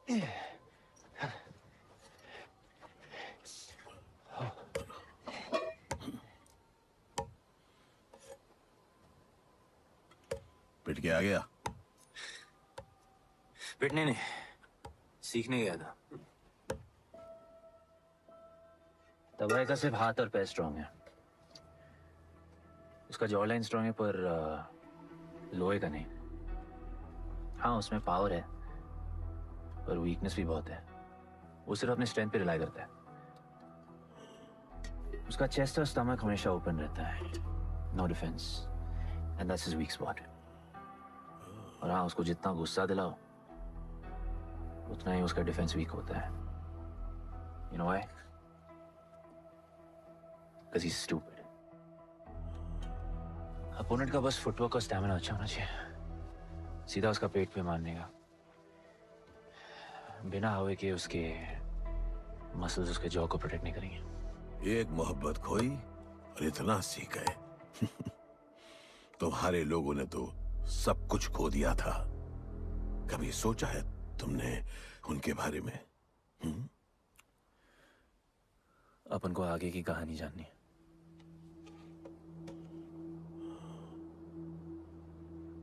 पिट के आ गया? पिटने नहीं, सीखने गया था। तबाही का सिर्फ हाथ और पैर स्ट्रांग है, उसका जॉ लाइन स्ट्रांग है, पर लोहे का नहीं। हाँ, उसमें पावर है पर वीकनेस भी बहुत है। वो सिर्फ अपने स्ट्रेंथ पे रिलाई करता है। उसका चेस्ट और स्टमक हमेशा ओपन रहता है, no defence, and that's his weak spot. और हाँ, उसको जितना गुस्सा दिलाओ उतना ही उसका डिफेंस वीक होता है। You know why? Because he's stupid. Opponent का बस फुटवर्क और स्टैमिना अच्छा होना चाहिए, सीधा उसका पेट पे मारने का, बिना हवा के उसके मसल्स उसके जॉ को प्रोटेक्ट नहीं करेंगे। एक मोहब्बत खोई और इतना सीख गए। तुम्हारे लोगों ने तो सब कुछ खो दिया था। कभी सोचा है तुमने उनके बारे में? अपन को आगे की कहानी जाननी है।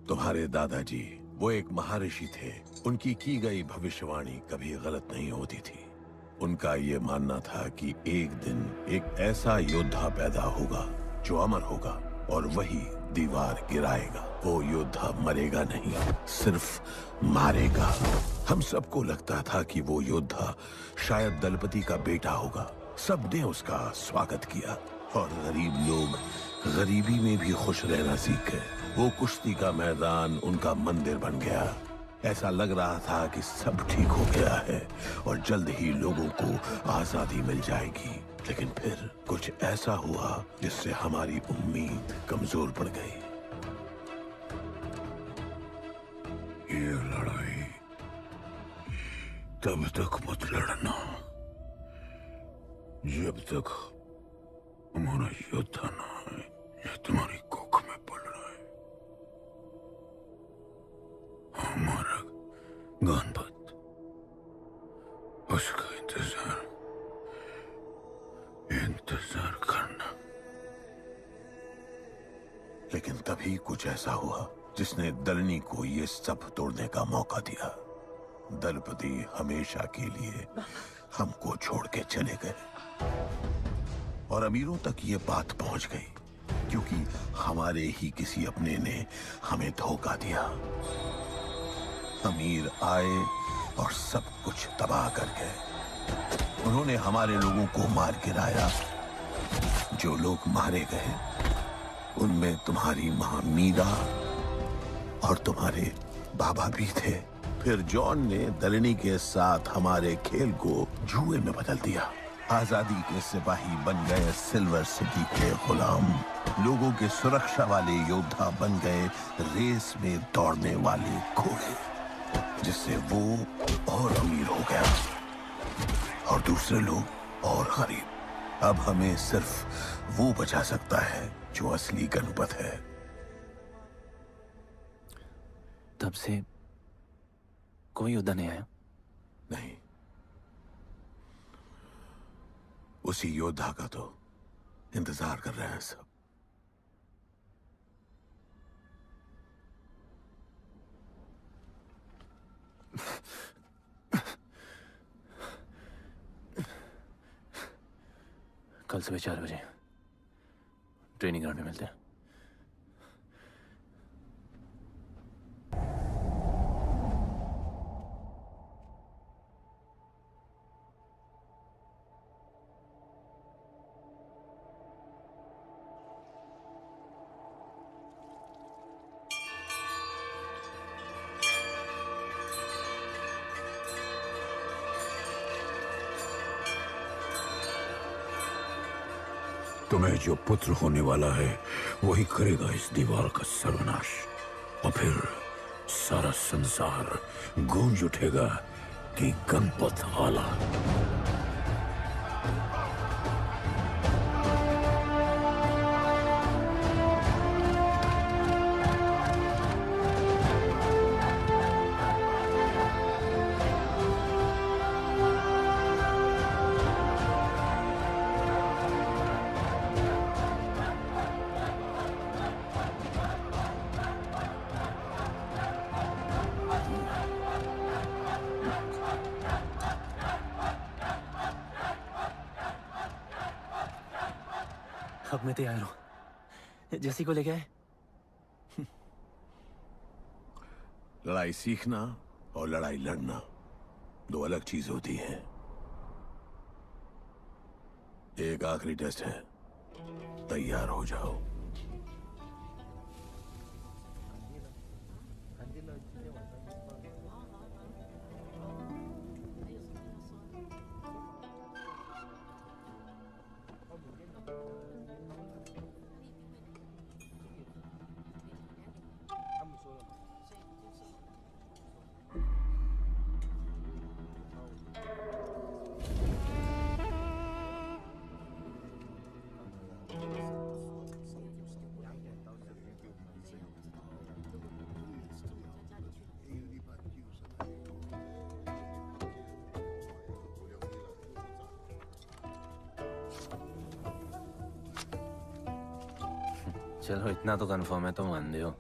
तुम्हारे दादाजी वो एक महर्षि थे। उनकी की गई भविष्यवाणी कभी गलत नहीं होती थी। उनका ये मानना था कि एक दिन एक ऐसा योद्धा पैदा होगा जो अमर होगा और वही दीवार गिराएगा। वो योद्धा मरेगा नहीं, सिर्फ मारेगा। हम सबको लगता था कि वो योद्धा शायद दलपति का बेटा होगा। सबने उसका स्वागत किया और गरीब लोग गरीबी में भी खुश रहना सीख गए। वो कुश्ती का मैदान उनका मंदिर बन गया। ऐसा लग रहा था कि सब ठीक हो गया है और जल्द ही लोगों को आजादी मिल जाएगी। लेकिन फिर कुछ ऐसा हुआ जिससे हमारी उम्मीद कमजोर पड़ गई। ये लड़ाई तब तक मत लड़ना जब तक हमारा योद्धा ना है या तुम्हारी कोख में पड़ रहा है। हमारा गणपत, उसका इंतजार करना। लेकिन तभी कुछ ऐसा हुआ जिसने दलनी को ये सब तोड़ने का मौका दिया। दलपति हमेशा के लिए हमको छोड़ के चले गए और अमीरों तक ये बात पहुंच गई क्योंकि हमारे ही किसी अपने ने हमें धोखा दिया। अमीर आए और सब कुछ तबाह कर गए। उन्होंने हमारे लोगों को मार गिराया। जो लोग मारे गए उनमें तुम्हारी मां मीरा और तुम्हारे बाबा भी थे। फिर जॉन ने दलनी के साथ हमारे खेल को जुए में बदल दिया। आजादी के सिपाही बन गए सिल्वर सिटी के गुलाम। लोगों के सुरक्षा वाले योद्धा बन गए रेस में दौड़ने वाले घोड़े, जिससे वो और अमीर हो गया और दूसरे लोग और गरीब। अब हमें सिर्फ वो बचा सकता है जो असली गणपत है। तब से कोई योद्धा नहीं आया? नहीं, उसी योद्धा का तो इंतजार कर रहे हैं सब। कल सुबह 4 बजे ट्रेनिंग ग्राउंड में मिलते हैं। तुम्हें जो पुत्र होने वाला है वही करेगा इस दीवार का सर्वनाश, और फिर सारा संसार गूंज उठेगा कि गणपत आला। अब मैं तैयार हूं। जैसी को लेके आए। लड़ाई सीखना और लड़ाई लड़ना दो अलग चीज होती है। एक आखिरी टेस्ट है, तैयार हो जाओ। चलो इतना तो कंफर्म है तो मान दो।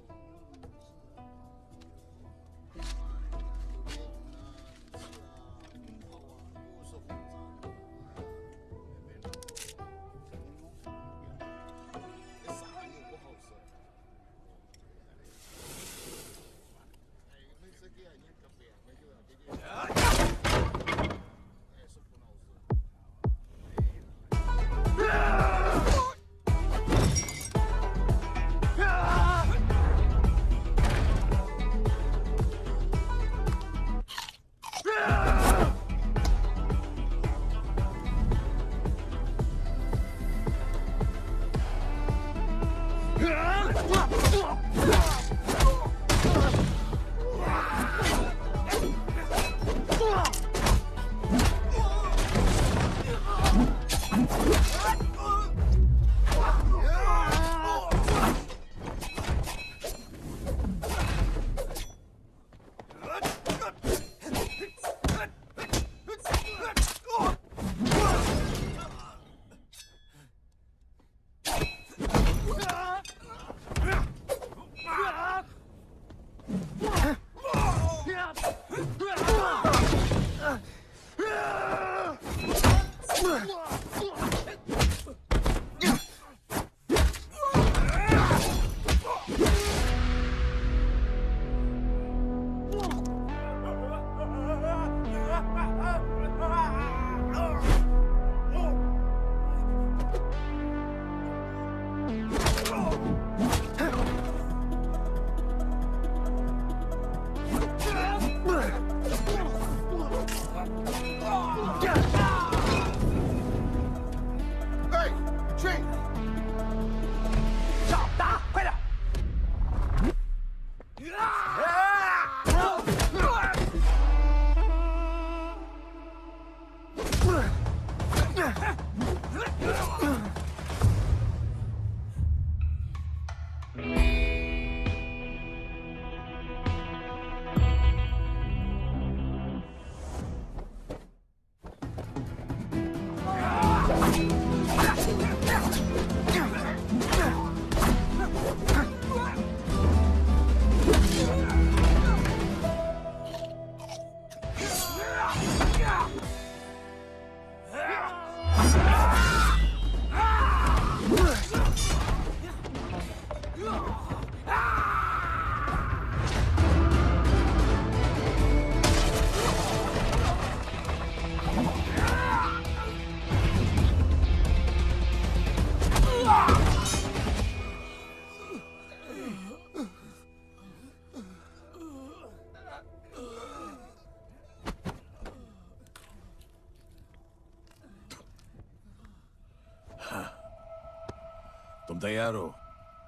तुम तैयार हो?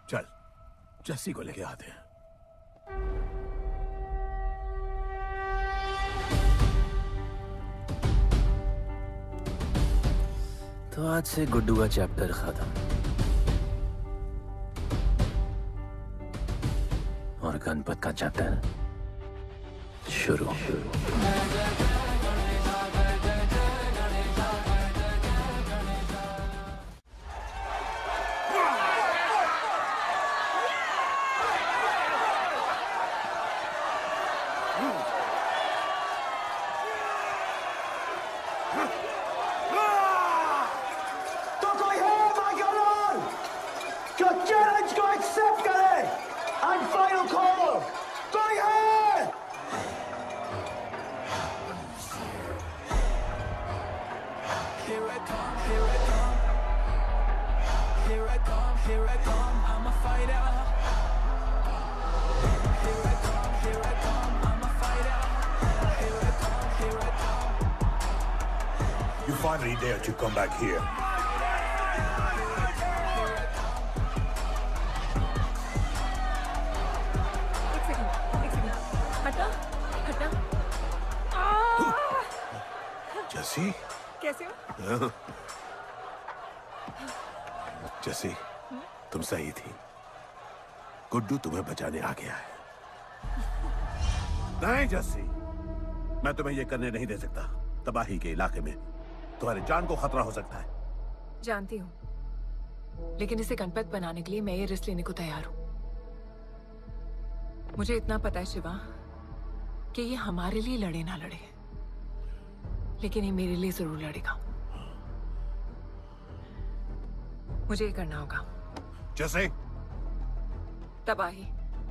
चल जस्सी को लेके आते हैं। तो आज से गुड्डू का चैप्टर खत्म और गणपत का चैप्टर शुरू। finally dare to come back here? एक सेकंड हटा हटा जैसी कैसे हो? जैसी तुम सही थी। गुड्डू तुम्हें बचाने आ गया है। नहीं जैसी, मैं तुम्हें ये करने नहीं दे सकता। तबाही के इलाके में तुम्हारी जान को खतरा हो सकता है। जानती हूँ, लेकिन इसे गणपत बनाने के लिए मैं ये रिस्क लेने को तैयार हूँ। मुझे इतना पता है शिवा कि ये हमारे लिए लड़े ना लड़े, लेकिन ये मेरे लिए जरूर लड़ेगा। मुझे ये करना होगा। जैसे तबाही,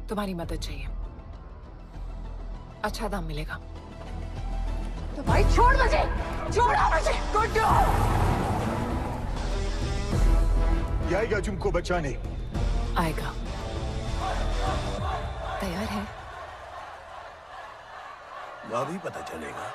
तुम्हारी मदद चाहिए। अच्छा दाम मिलेगा। तो भाई छोड़ मुझे, छोड़ो मुझे। गुड्डू आएगा तुमको बचाने। आएगा। तैयार है? अभी पता चलेगा।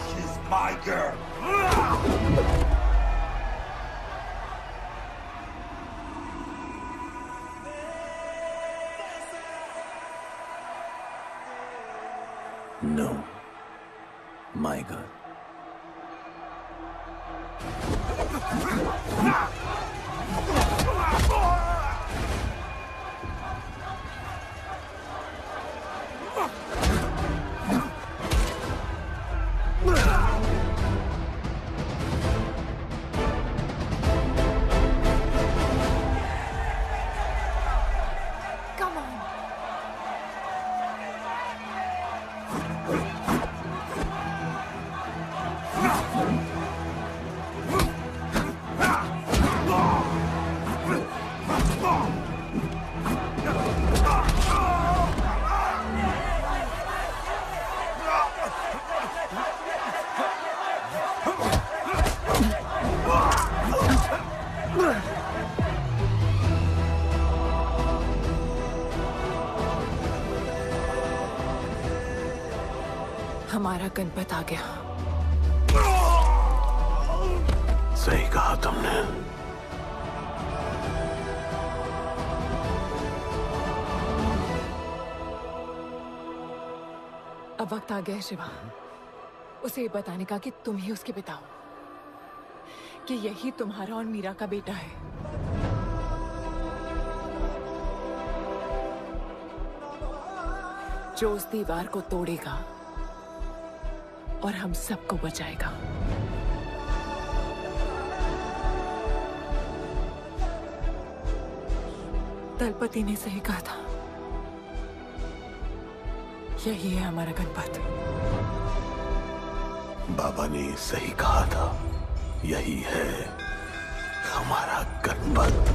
She's my girl. No, my girl. Come on. हमारा गणपत आ गया। सही कहा तुमने। अब वक्त आ गया है शिवा, उसे ये बताने का कि तुम ही उसके पिता हो, कि यही तुम्हारा और मीरा का बेटा है। जो उस दीवार को तोड़ेगा और हम सबको बचाएगा। दलपति ने सही कहा था, यही है हमारा गणपत। बाबा ने सही कहा था, यही है हमारा गणपत।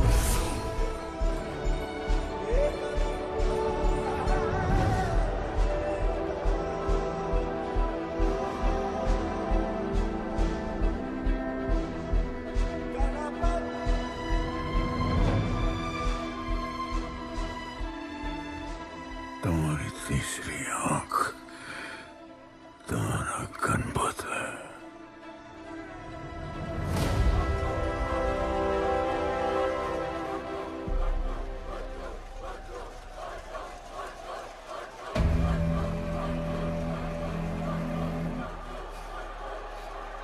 तुम्हारी तीसरी आंख तुम्हारा गणपत है।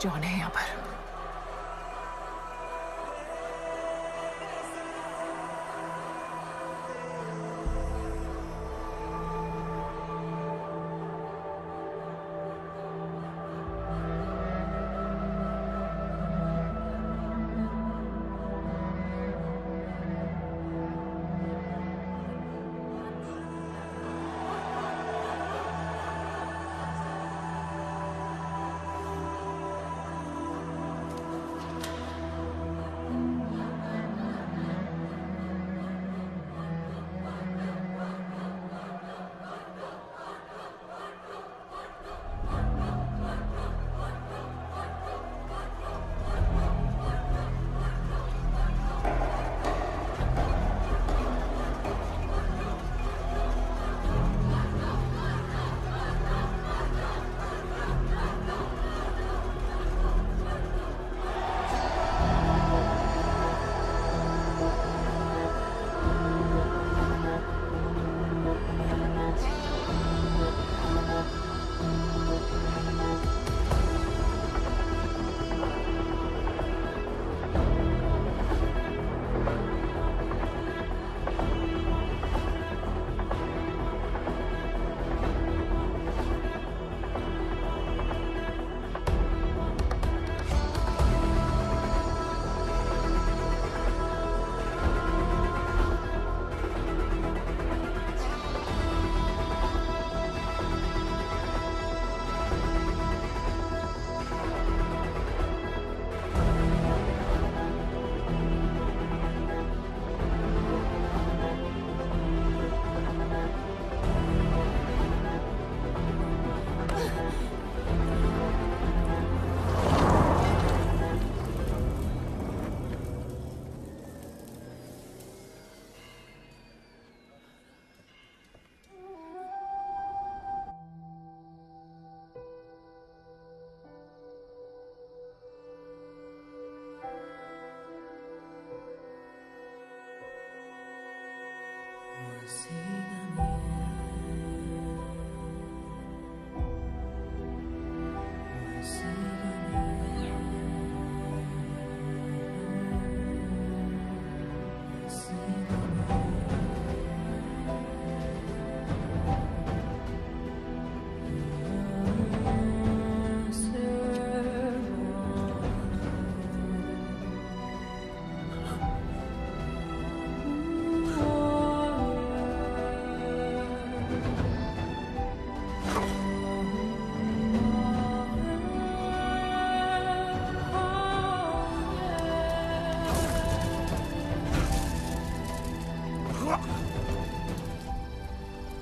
जॉन है यहाँ पर।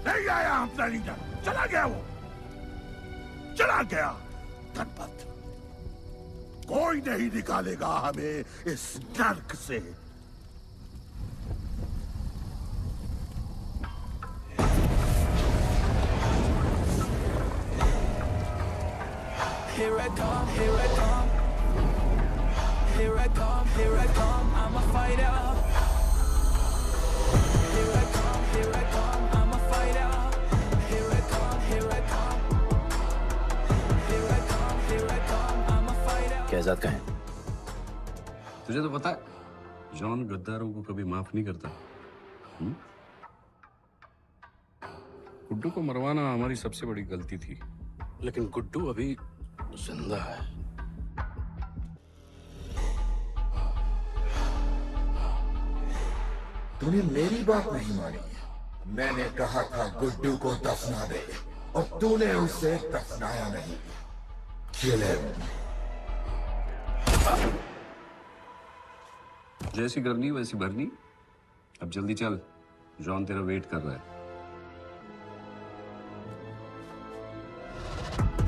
नहीं आया अपना लीडर, चला गया वो, चला गया। गणपत, कोई नहीं निकालेगा हमें इस नर्क से। Here I come, here I come. Here I come, here I come. I'm a fighter. Here I come, here I come. I'm a fighter. Here I come, here I come. Here I come, here I come. I'm a fighter. Kaizad का है? तुझे तो पता है John गद्दारों को कभी माफ नहीं करता। गुड्डू को मरवाना हमारी सबसे बड़ी गलती थी, लेकिन गुड्डू अभी जिंदा है। तूने मेरी बात नहीं मानी। मैंने कहा था गुड्डू को दफना दे और तूने उसे दफनाया नहीं। Kill him. जैसी करनी वैसी भरनी। अब जल्दी चल, जॉन तेरा वेट कर रहा है।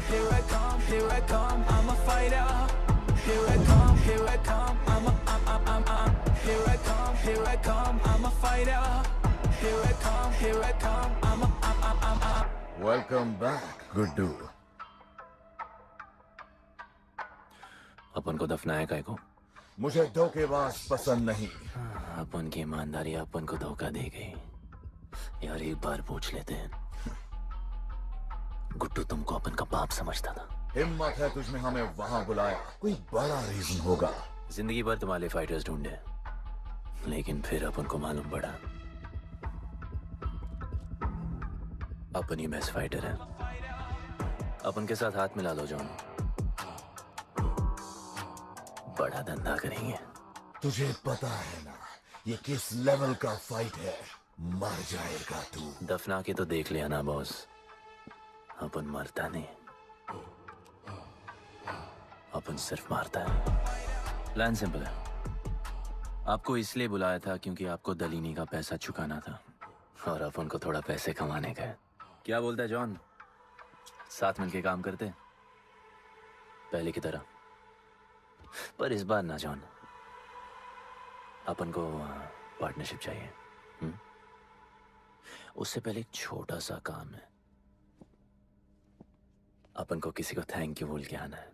Here I come, here I come. I'm a fighter. Here I come, here I come. I'm here I come, here I come. I'm a fighter. Here I come, here I come. I'm Welcome back, Guddu. अपन को दफनाया काय को? मुझे धोखेबाज पसंद नहीं। अपन की ईमानदारी अपन को धोखा दे गई। यार एक बार पूछ लेते हैं, गुड्डू तुमको अपन का बाप समझता था। हिम्मत है तुझमें हमें वहां बुलाया, कोई बड़ा रीजन होगा। जिंदगी भर तुम्हारे फाइटर्स ढूंढे, लेकिन फिर अपन को मालूम पड़ा अपन ही बेस्ट फाइटर है। अपन के साथ हाथ मिला लो जॉन, बड़ा धंधा करेंगे। तुझे पता है ना ये किस लेवल का फाइट है? मर जाएगा तू। दफना के तो देख लिया ना बॉस, अपन मरता नहीं, अपन सिर्फ मारता है। प्लान सिंपल है, आपको इसलिए बुलाया था क्योंकि आपको दलीनी का पैसा चुकाना था और अपन को थोड़ा पैसे कमाने का है। क्या बोलता है जॉन, साथ मिलके काम करते पहले की तरह? पर इस बार ना जॉन, अपन को पार्टनरशिप चाहिए। उससे पहले एक छोटा सा काम है, अपन को किसी को थैंक यू बोल के आना है।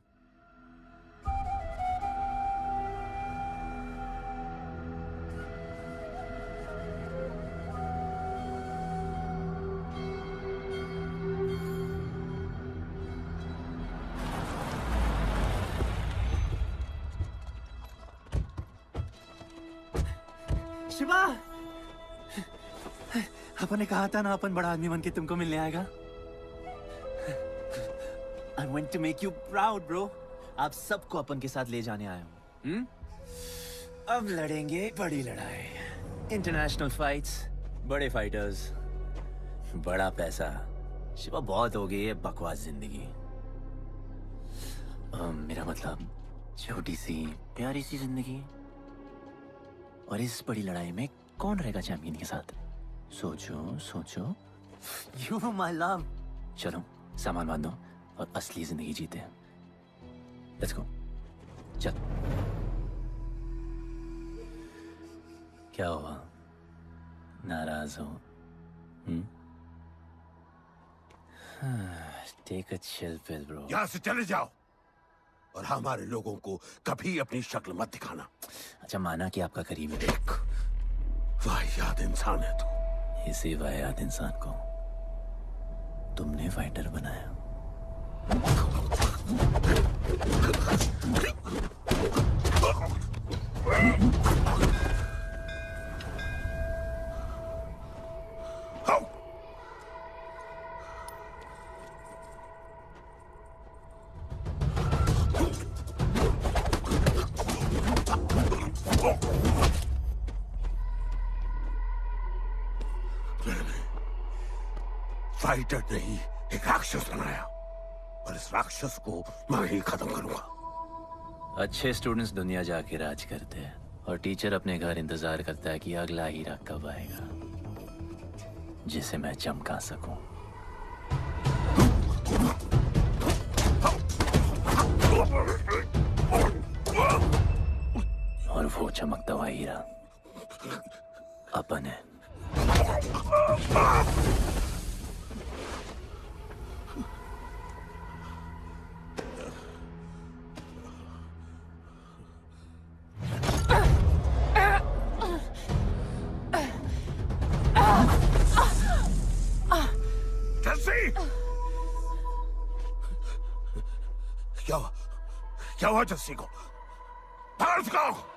शिवा, अपन ने कहा था ना अपन बड़ा आदमी बन के तुमको मिलने आएगा। I want to make you proud, bro. आप सबको अपन के साथ ले जाने आया हूँ। अब लड़ेंगे बड़ी लड़ाई, इंटरनेशनल फाइट्स, बड़े फाइटर्स, बड़ा पैसा। शिवा बहुत हो गई है बकवास जिंदगी। मेरा मतलब छोटी सी प्यारी सी जिंदगी, और इस बड़ी लड़ाई में कौन रहेगा चैंपियन के साथ? सोचो सोचो। You my love. चलो सामान बांधो और असली जिंदगी जीते हैं। Let's go. चल। क्या हुआ, नाराज हो? Take a chill pill, bro. यहाँ से चले जाओ और हमारे लोगों को कभी अपनी शक्ल मत दिखाना। अच्छा माना कि आपका करीबी एक वाहियात इंसान है तू। इसी वाहियात इंसान को तुमने फाइटर बनाया। फाइटर नहीं, एक राक्षस बनाया, और इस राक्षस को मैं ही खत्म करूंगा। अच्छे स्टूडेंट्स दुनिया जाके राज करते हैं और टीचर अपने घर इंतजार करता है कि अगला हीरा कब आएगा। जिसे मैं चमका सकूं। और वो चमकता हुआ हीरा अपन है। क्या हुआ जस्सी को? पकड़ उसको!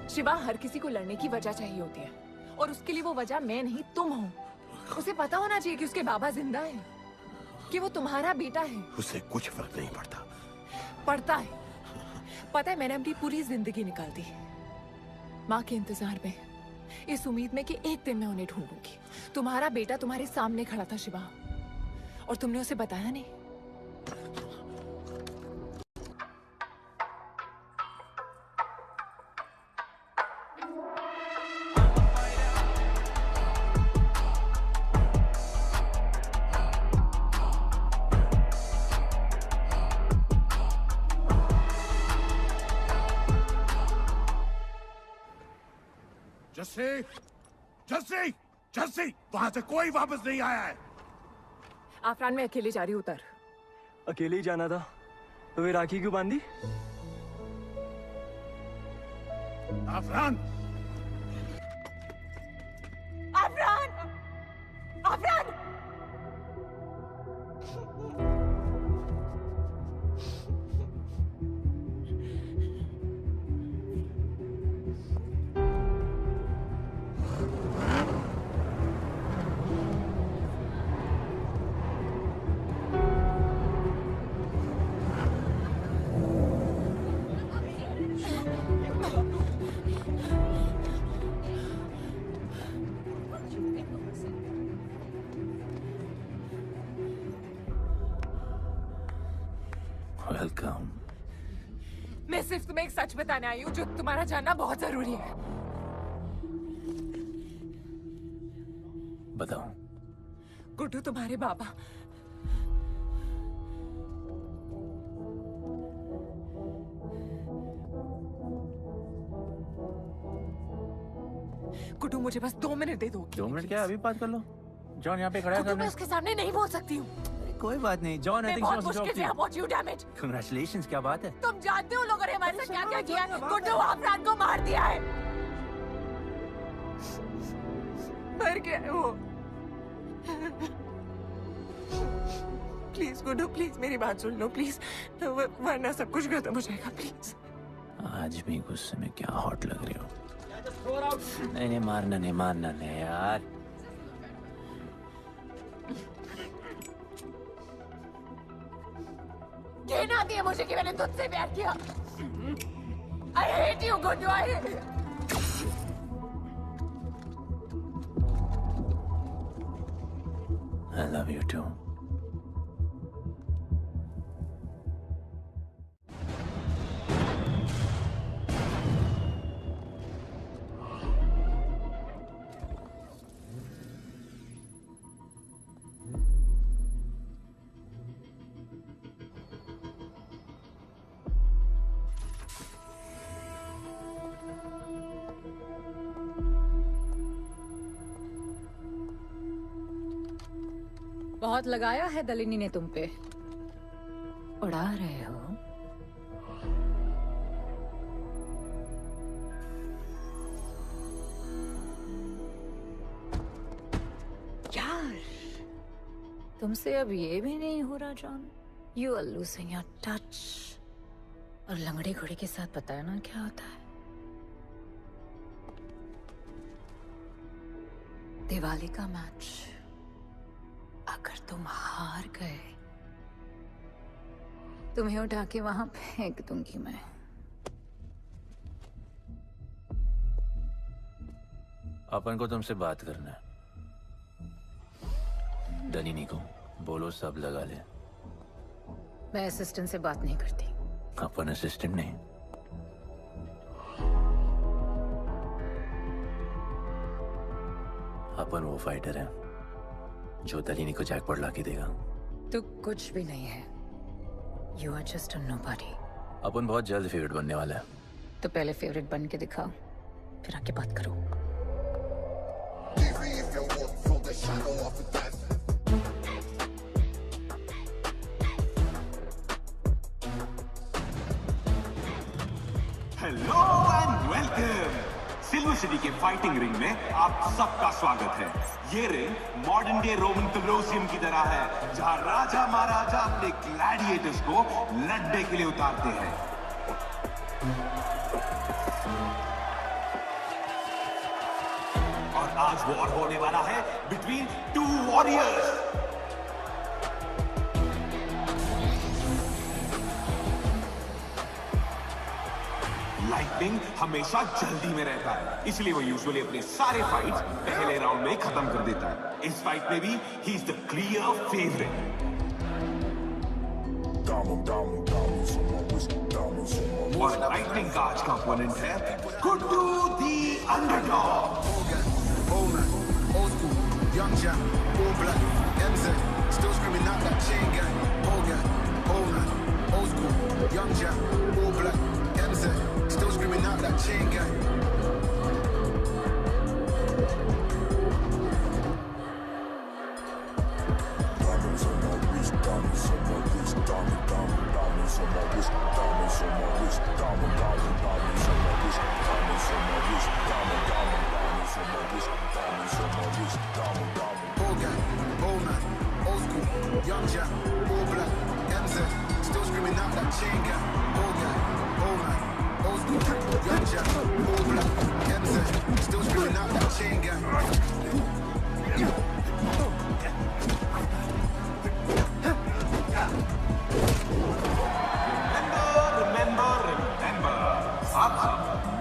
शिवा, हर किसी को लड़ने की वजह चाहिए होती है और उसके लिए वो वजह मैं नहीं तुम हो। उसे पता होना चाहिए कि उसके बाबा जिंदा है, कि वो तुम्हारा बेटा है। उसे कुछ फर्क नहीं पड़ता। पड़ता है। पता है, मैंने अपनी पूरी जिंदगी निकाल दी माँ के इंतजार में, इस उम्मीद में कि एक दिन मैं उन्हें ढूंढूंगी। तुम्हारा बेटा तुम्हारे सामने खड़ा था शिवा, और तुमने उसे बताया नहीं। जस्सी, जस्सी, जस्सी, वहां से कोई वापस नहीं आया है। आफरान, मैं अकेले जा रही हूँ। उतर। अकेले ही जाना था तो वे राखी क्यों बांधी? आफरान, आफरान, आफरान! वेलकम। मैं सिर्फ तुम्हें एक सच बताने आई हूँ जो तुम्हारा जानना बहुत जरूरी है। बताओ। गुड्डू तुम्हारे बाबा गुड्डू, मुझे बस 2 मिनट दे दो। 2 मिनट क्या? अभी बात कर लो। जॉन यहाँ पे खड़ा है। गुड्डू, मैं उसके सामने नहीं बोल सकती हूँ। कोई बात नहीं जॉन आई मैं थिंक बहुत मुश्किल से पहुंची हूँ, डैम इट। कांग्रेचुलेशंस, क्या बात है। तुम जानते हो लोगों ने हमारे साथ क्या क्या किया है? गुड्डू आफरान को मार दिया है। मर गया है वो। प्लीज गुड्डू, प्लीज मेरी बात सुन लो प्लीज, वरना सब कुछ खत्म हो जाएगा प्लीज। आज भी गुस्से में क्या हॉट लग रही हो। नहीं मारना नहीं यार। घिन आती है मुझे कि मैंने तुझसे प्यार किया। I hate you, Guddu, I hate you. I love you too. बहुत लगाया है दलिनी ने तुम पे। उड़ा रहे हो। यार तुमसे अब ये भी नहीं हो रहा John. You are losing your touch. और लंगड़े घोड़े के साथ पता है ना क्या होता है। दिवाली का मैच अगर तुम हार गए, तुम्हें उठा के वहां फेंक दूंगी मैं। अपन को तुमसे बात करना है। दलिनी को बोलो सब लगा ले। मैं असिस्टेंट से बात नहीं करती। अपन असिस्टेंट नहीं, अपन वो फाइटर है जो दलिनी को जैकपॉट लाके देगा। तू कुछ भी नहीं है। You are just a nobody. अपन बहुत जल्द फेवरेट बनने वाला है। तो पहले फेवरेट बन के दिखाओ, फिर आके बात करो। Hello and welcome. Silver city के फाइटिंग रिंग में आप सबका स्वागत है। ये ring modern day Roman Colosseum की तरह है, जहां राजा महाराजा अपने ग्लैडिएटर्स को लड़ने के लिए उतारते हैं। और आज वॉर होने वाला है बिटवीन टू वॉरियर्स। लाइटनिंग हमेशा जल्दी में रहता है, इसलिए वो यूजुअली अपने सारे फाइट्स पहले राउंड में ही खत्म कर देता है। इस फाइट में भी he is the clear favourite. और लाइटनिंग का आज का ओपोनेंट है Guddu the underdog. Young Jack, all black, MZ, still screaming out that chain gang. Old man, old school. Young Jack, all black, MZ, still screaming out that chain gang. Diamonds on my wrist, diamonds on my wrist, diamonds on my wrist, diamonds on my wrist, diamonds on my wrist, diamonds on my wrist, diamonds on my wrist, diamonds on my wrist, diamond. Old gang, old man, old school, young Jack, all black, MZ, still screaming out that chain gang. Old gang, old man, old school, young Jack, all black, MZ, still screaming out that chain gang. Remember, आप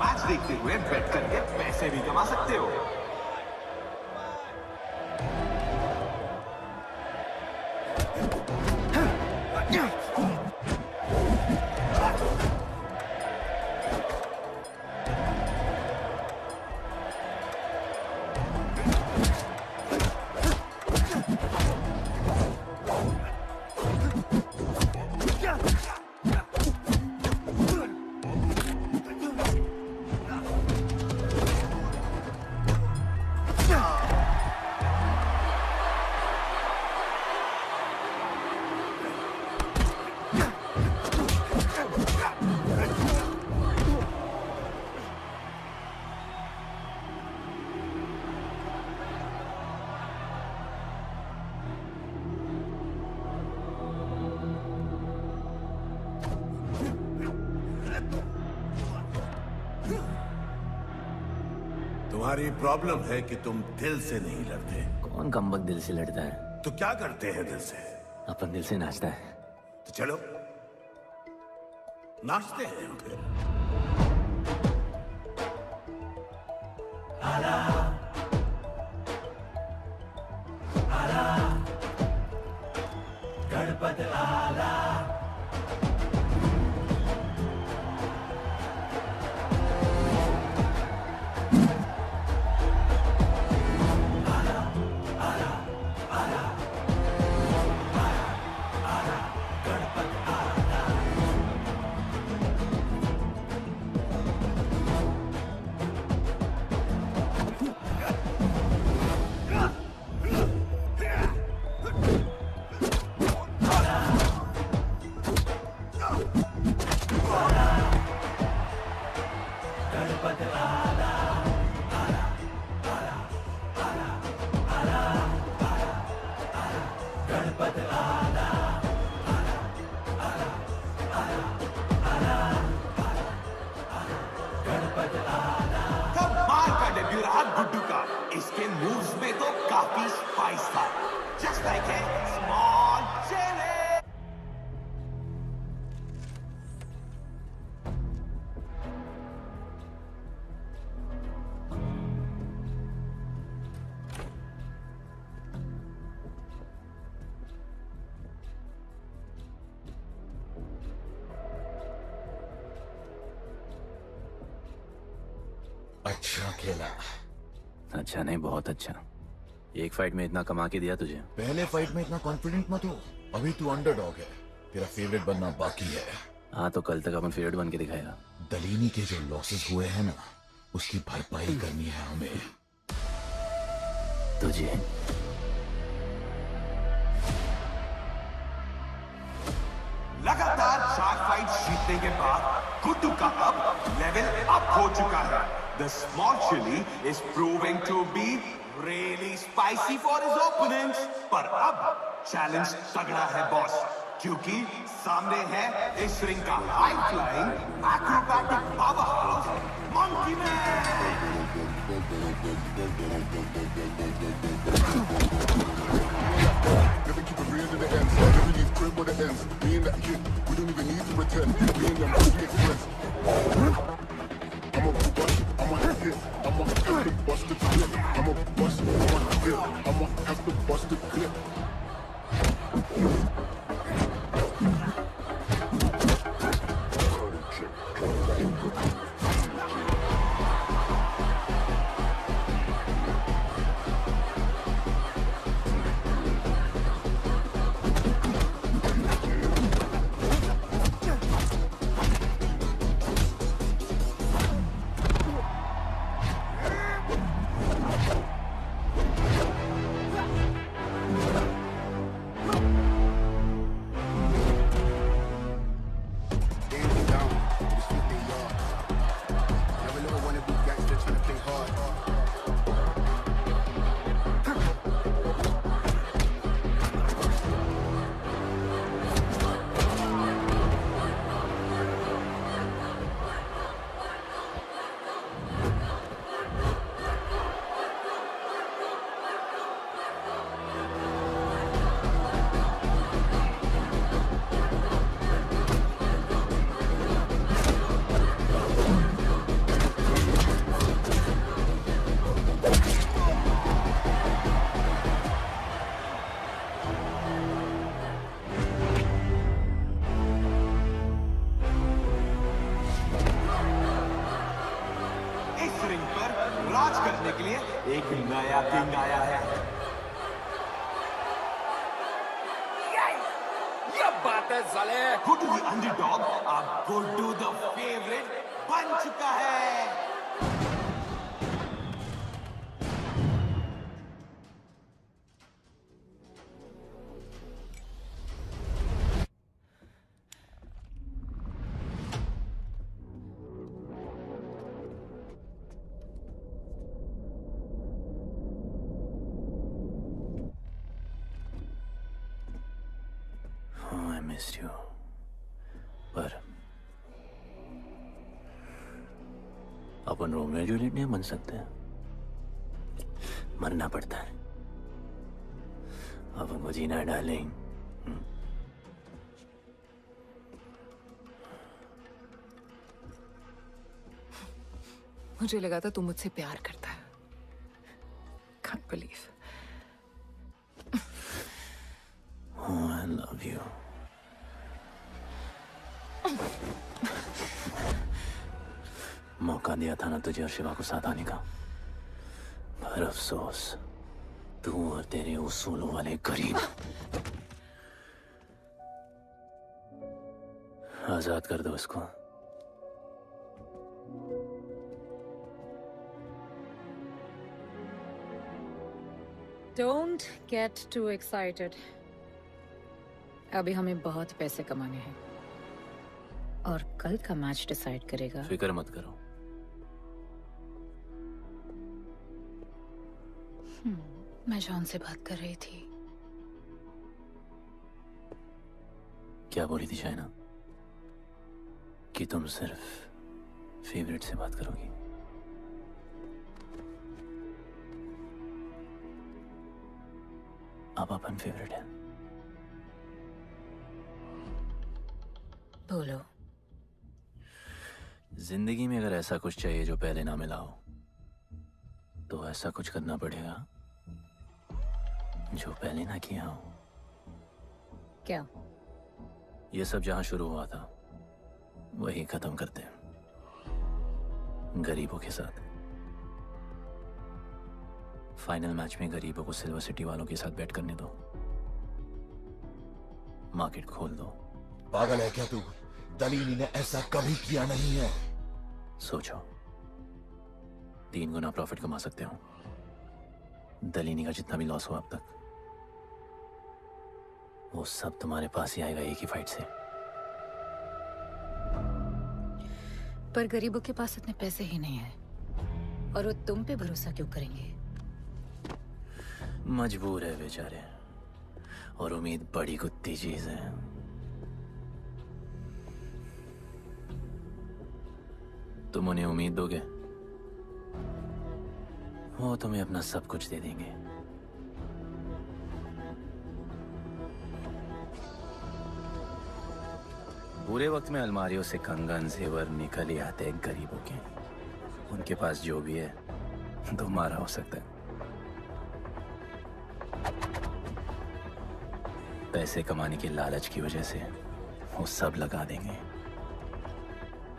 match देखते हुए बेट करके पैसे भी कमा सकते हो। तुम्हारी प्रॉब्लम है कि तुम दिल से नहीं लड़ते। कौन कमबख्त दिल से लड़ता है? तो क्या करते हैं दिल से? अपन दिल से नाचता है। तो चलो नाचते हैं हम फिर। गणपत आला कमाल का डेब्यू रहा गुड्डू का। इसके मूव्स में तो काफी स्पाइस था। Just like a small chilli. अच्छा खेला। अच्छा नहीं, बहुत अच्छा। एक फाइट में इतना कमा के दिया तुझे। पहले फाइट में इतना कॉन्फिडेंट मत हो, अभी तू अंडरडॉग है, तेरा फेवरेट बनना बाकी है। हाँ तो कल तक अपन फेवरेट बन के दिखाएगा। दलीनी के जो लॉसेस हुए हैं ना, उसकी भरपाई करनी है हमें। तुझे लगातार 4 फाइट जीतने के बाद गुड्डू का अब लेवल अप हो चुका है। The small chili is proving to be really spicy for his opponents. पर अब चैलेंज तगड़ा है बॉस, क्योंकि सामने है इस रिंग का high flying acrobatic powerhouse monkey man. Never keep it real to the end. Never leave crib where it ends. Me and that kid, we don't even need to pretend. Me and them really friends. I'm a bust, I'm a hit, I'm a have to bust the clip. I'm a bust, I'm a hit, I'm a have to bust the clip. राज करने के लिए एक नया king आया है। ये बात है साले। गुड्डू द अंडरडॉग अब गुड्डू द फेवरेट बन चुका है। मिस्ड यू, पर अपन रोमियो जूलियट नहीं बन सकते। मरना पड़ता है। अब हमको जीना है डार्लिंग। मुझे लगा था तू मुझसे प्यार करता है। Can't believe. Oh, I love you. मौका दिया था ना तुझे और शिवा को साथ आने का, पर अफसोस तू और तेरे उसूलों वाले गरीब। आजाद कर दो इसको। Don't get too excited. अभी हमें बहुत पैसे कमाने हैं और कल का मैच डिसाइड करेगा। फिक्र मत करो। मैं जॉन से बात कर रही थी। क्या बोली थी शाइना? कि तुम सिर्फ फेवरेट से बात करोगी। अब अपन फेवरेट है। बोलो। जिंदगी में अगर ऐसा कुछ चाहिए जो पहले ना मिला हो, तो ऐसा कुछ करना पड़ेगा जो पहले ना किया हो। क्या? ये सब जहां शुरू हुआ था वही खत्म करते हैं, गरीबों के साथ। फाइनल मैच में गरीबों को सिल्वर सिटी वालों के साथ बैट करने दो, मार्केट खोल दो। पागल है क्या तू? दलीनी ने ऐसा कभी किया नहीं है। सोचो, 3 गुना प्रॉफिट कमा सकते हो। दलीनी का जितना भी लॉस हुआ अब तक, वो सब तुम्हारे पास ही आएगा एक ही फाइट से। पर गरीबों के पास इतने पैसे ही नहीं है, और वो तुम पे भरोसा क्यों करेंगे? मजबूर है बेचारे, और उम्मीद बड़ी कुत्ती चीज है। तुम उन्हें उम्मीद दोगे, वो तुम्हें अपना सब कुछ दे देंगे। बुरे वक्त में अलमारियों से कंगन जेवर निकल ही आते हैं गरीबों के। उनके पास जो भी है तुम्हारा हो सकता है। पैसे कमाने की लालच की वजह से वो सब लगा देंगे।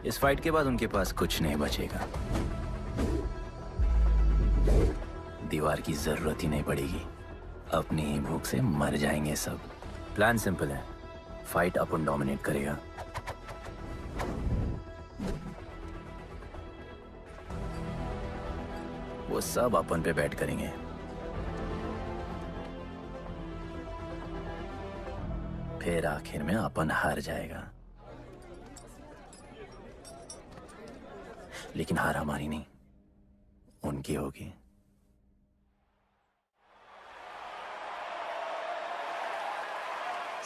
इस फाइट के बाद उनके पास कुछ नहीं बचेगा। दीवार की जरूरत ही नहीं पड़ेगी, अपनी ही भूख से मर जाएंगे सब। प्लान सिंपल है, फाइट अपन डोमिनेट करेगा। वो सब अपन पे बैट करेंगे। फिर आखिर में अपन हार जाएगा, लेकिन हार हमारी नहीं, उनकी होगी।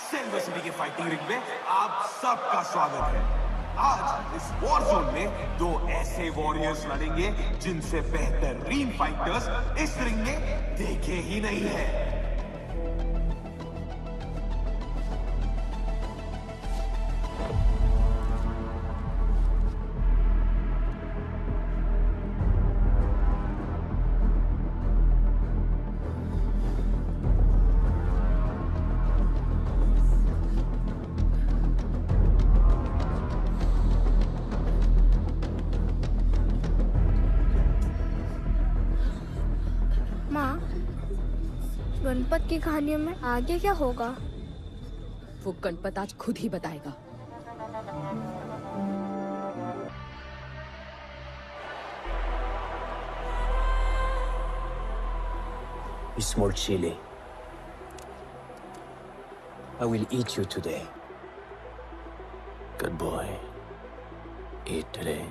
सिल्वर सिटी के फाइटिंग रिंग में आप सबका स्वागत है। आज इस वॉर जोन में 2 ऐसे वॉरियर्स लड़ेंगे जिनसे बेहतरीन फाइटर्स इस रिंग में देखे ही नहीं है। माँ, गणपत की कहानियों में आगे क्या होगा? वो गणपत आज खुद ही बताएगा। You small chili. I will eat you today. Good boy. Eat today.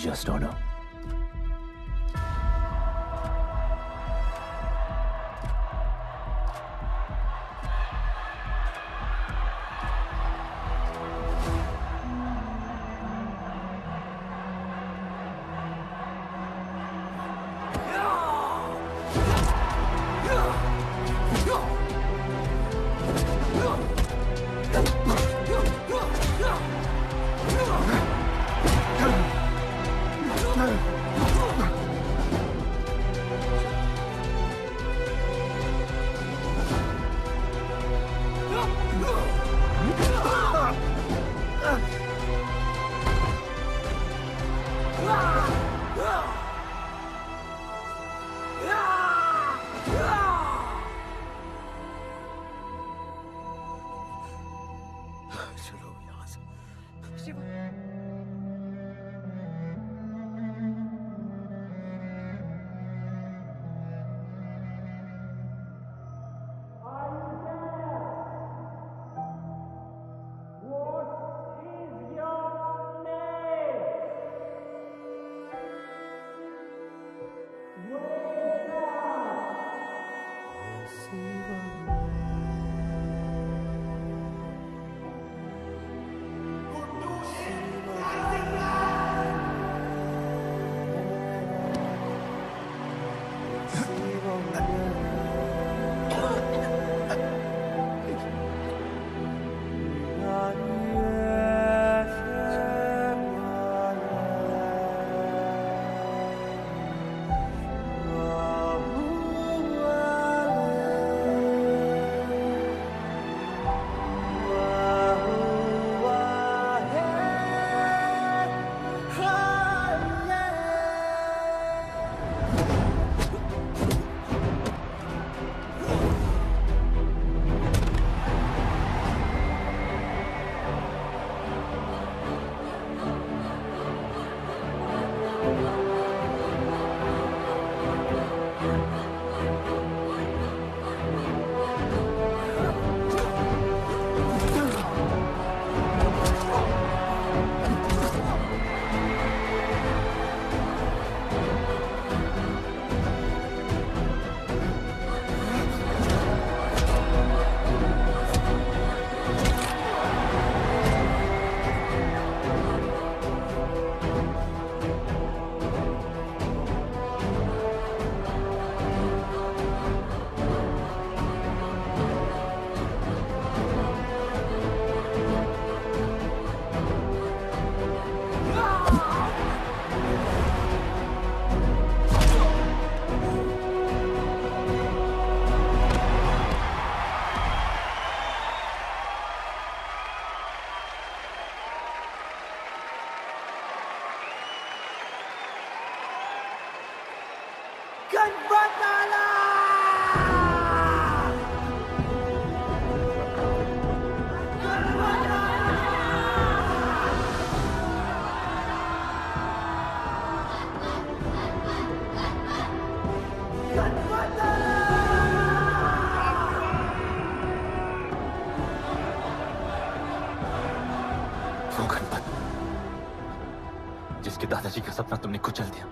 Just honor. वो गणपत जिसके दादाजी का सपना तुमने कुचल दिया।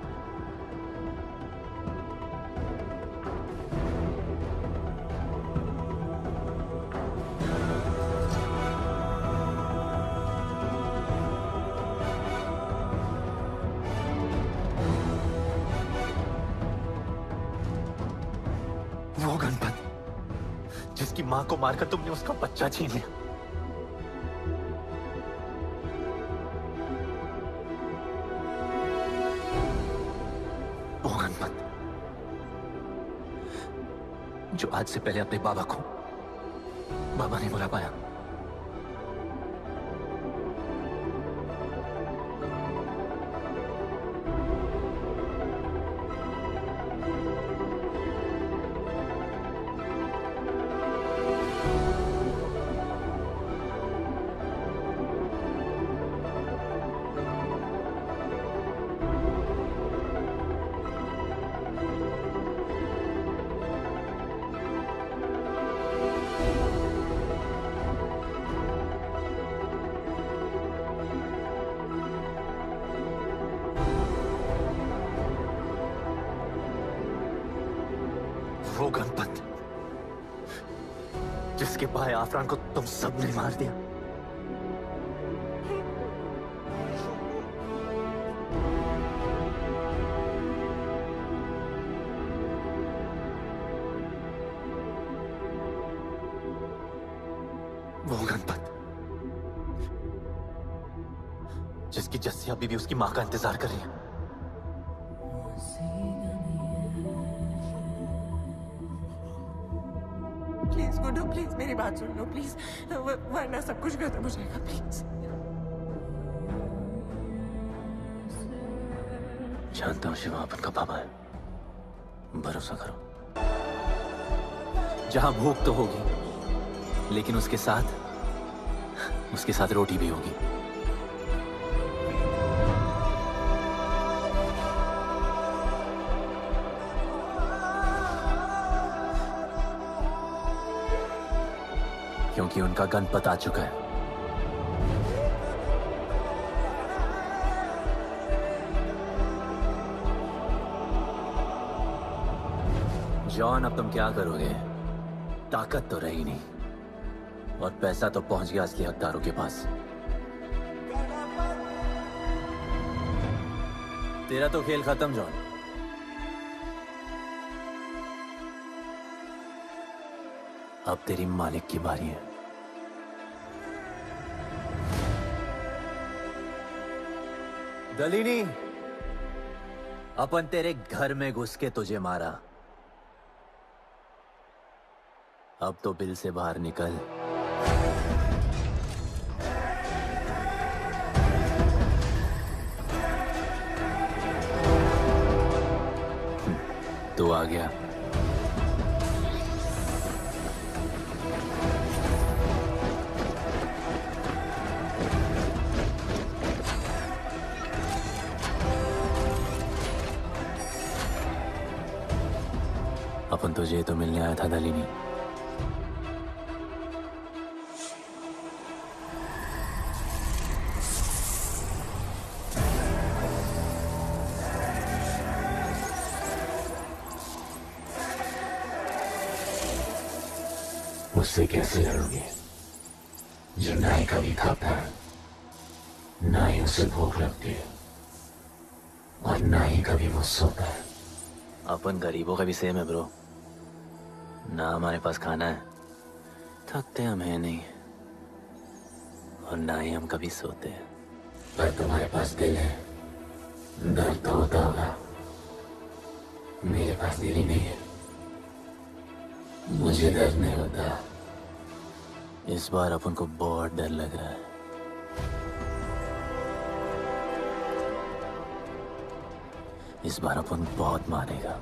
वो गणपत जिसकी मां को मारकर तुमने उसका बच्चा छीन लिया। वो गणपत जो आज से पहले अपने बाबा को बाबा नहीं बुला पाया। वो गणपत जिसके भाई आफरान को तुम सबने मार दिया। वो गणपत जिसकी जस्सिया बीबी उसकी मां का इंतजार कर रही है। प्लीज गुड्डू, प्लीज मेरी बात सुन लो प्लीज, वरना सब कुछ खत्म हो जाएगा प्लीज। जानता हूं शिवा अपन का पापा है, भरोसा करो। जहां भूख तो होगी, लेकिन उसके साथ रोटी भी होगी। क्योंकि उनका गणपत आ चुका है। जॉन, अब तुम क्या करोगे? ताकत तो रही नहीं और पैसा तो पहुंच गया असली हकदारों के पास। तेरा तो खेल खत्म जॉन। अब तेरी मालिक की बारी है। दलीनी, अपन तेरे घर में घुस के तुझे मारा, अब तो बिल से बाहर निकल। तू आ गया। अपन तुझे तो मिलने आया था दलीनी। उससे कैसे लड़ोगे जो ना ही कभी खाता है, ना ही उसे भूख लगती है और ना ही कभी वो सोता है। अपन गरीबों का भी सेम है ब्रो। ना हमारे पास खाना है, थकते हम है नहीं, और ना ही हम कभी सोते हैं। पर तुम्हारे पास दिल है, दर्द तो होता होगा। मेरे पास दिल ही नहीं है, मुझे दर्द नहीं होता। इस बार अपन को बहुत डर लग रहा है। इस बार अपन बहुत मानेगा।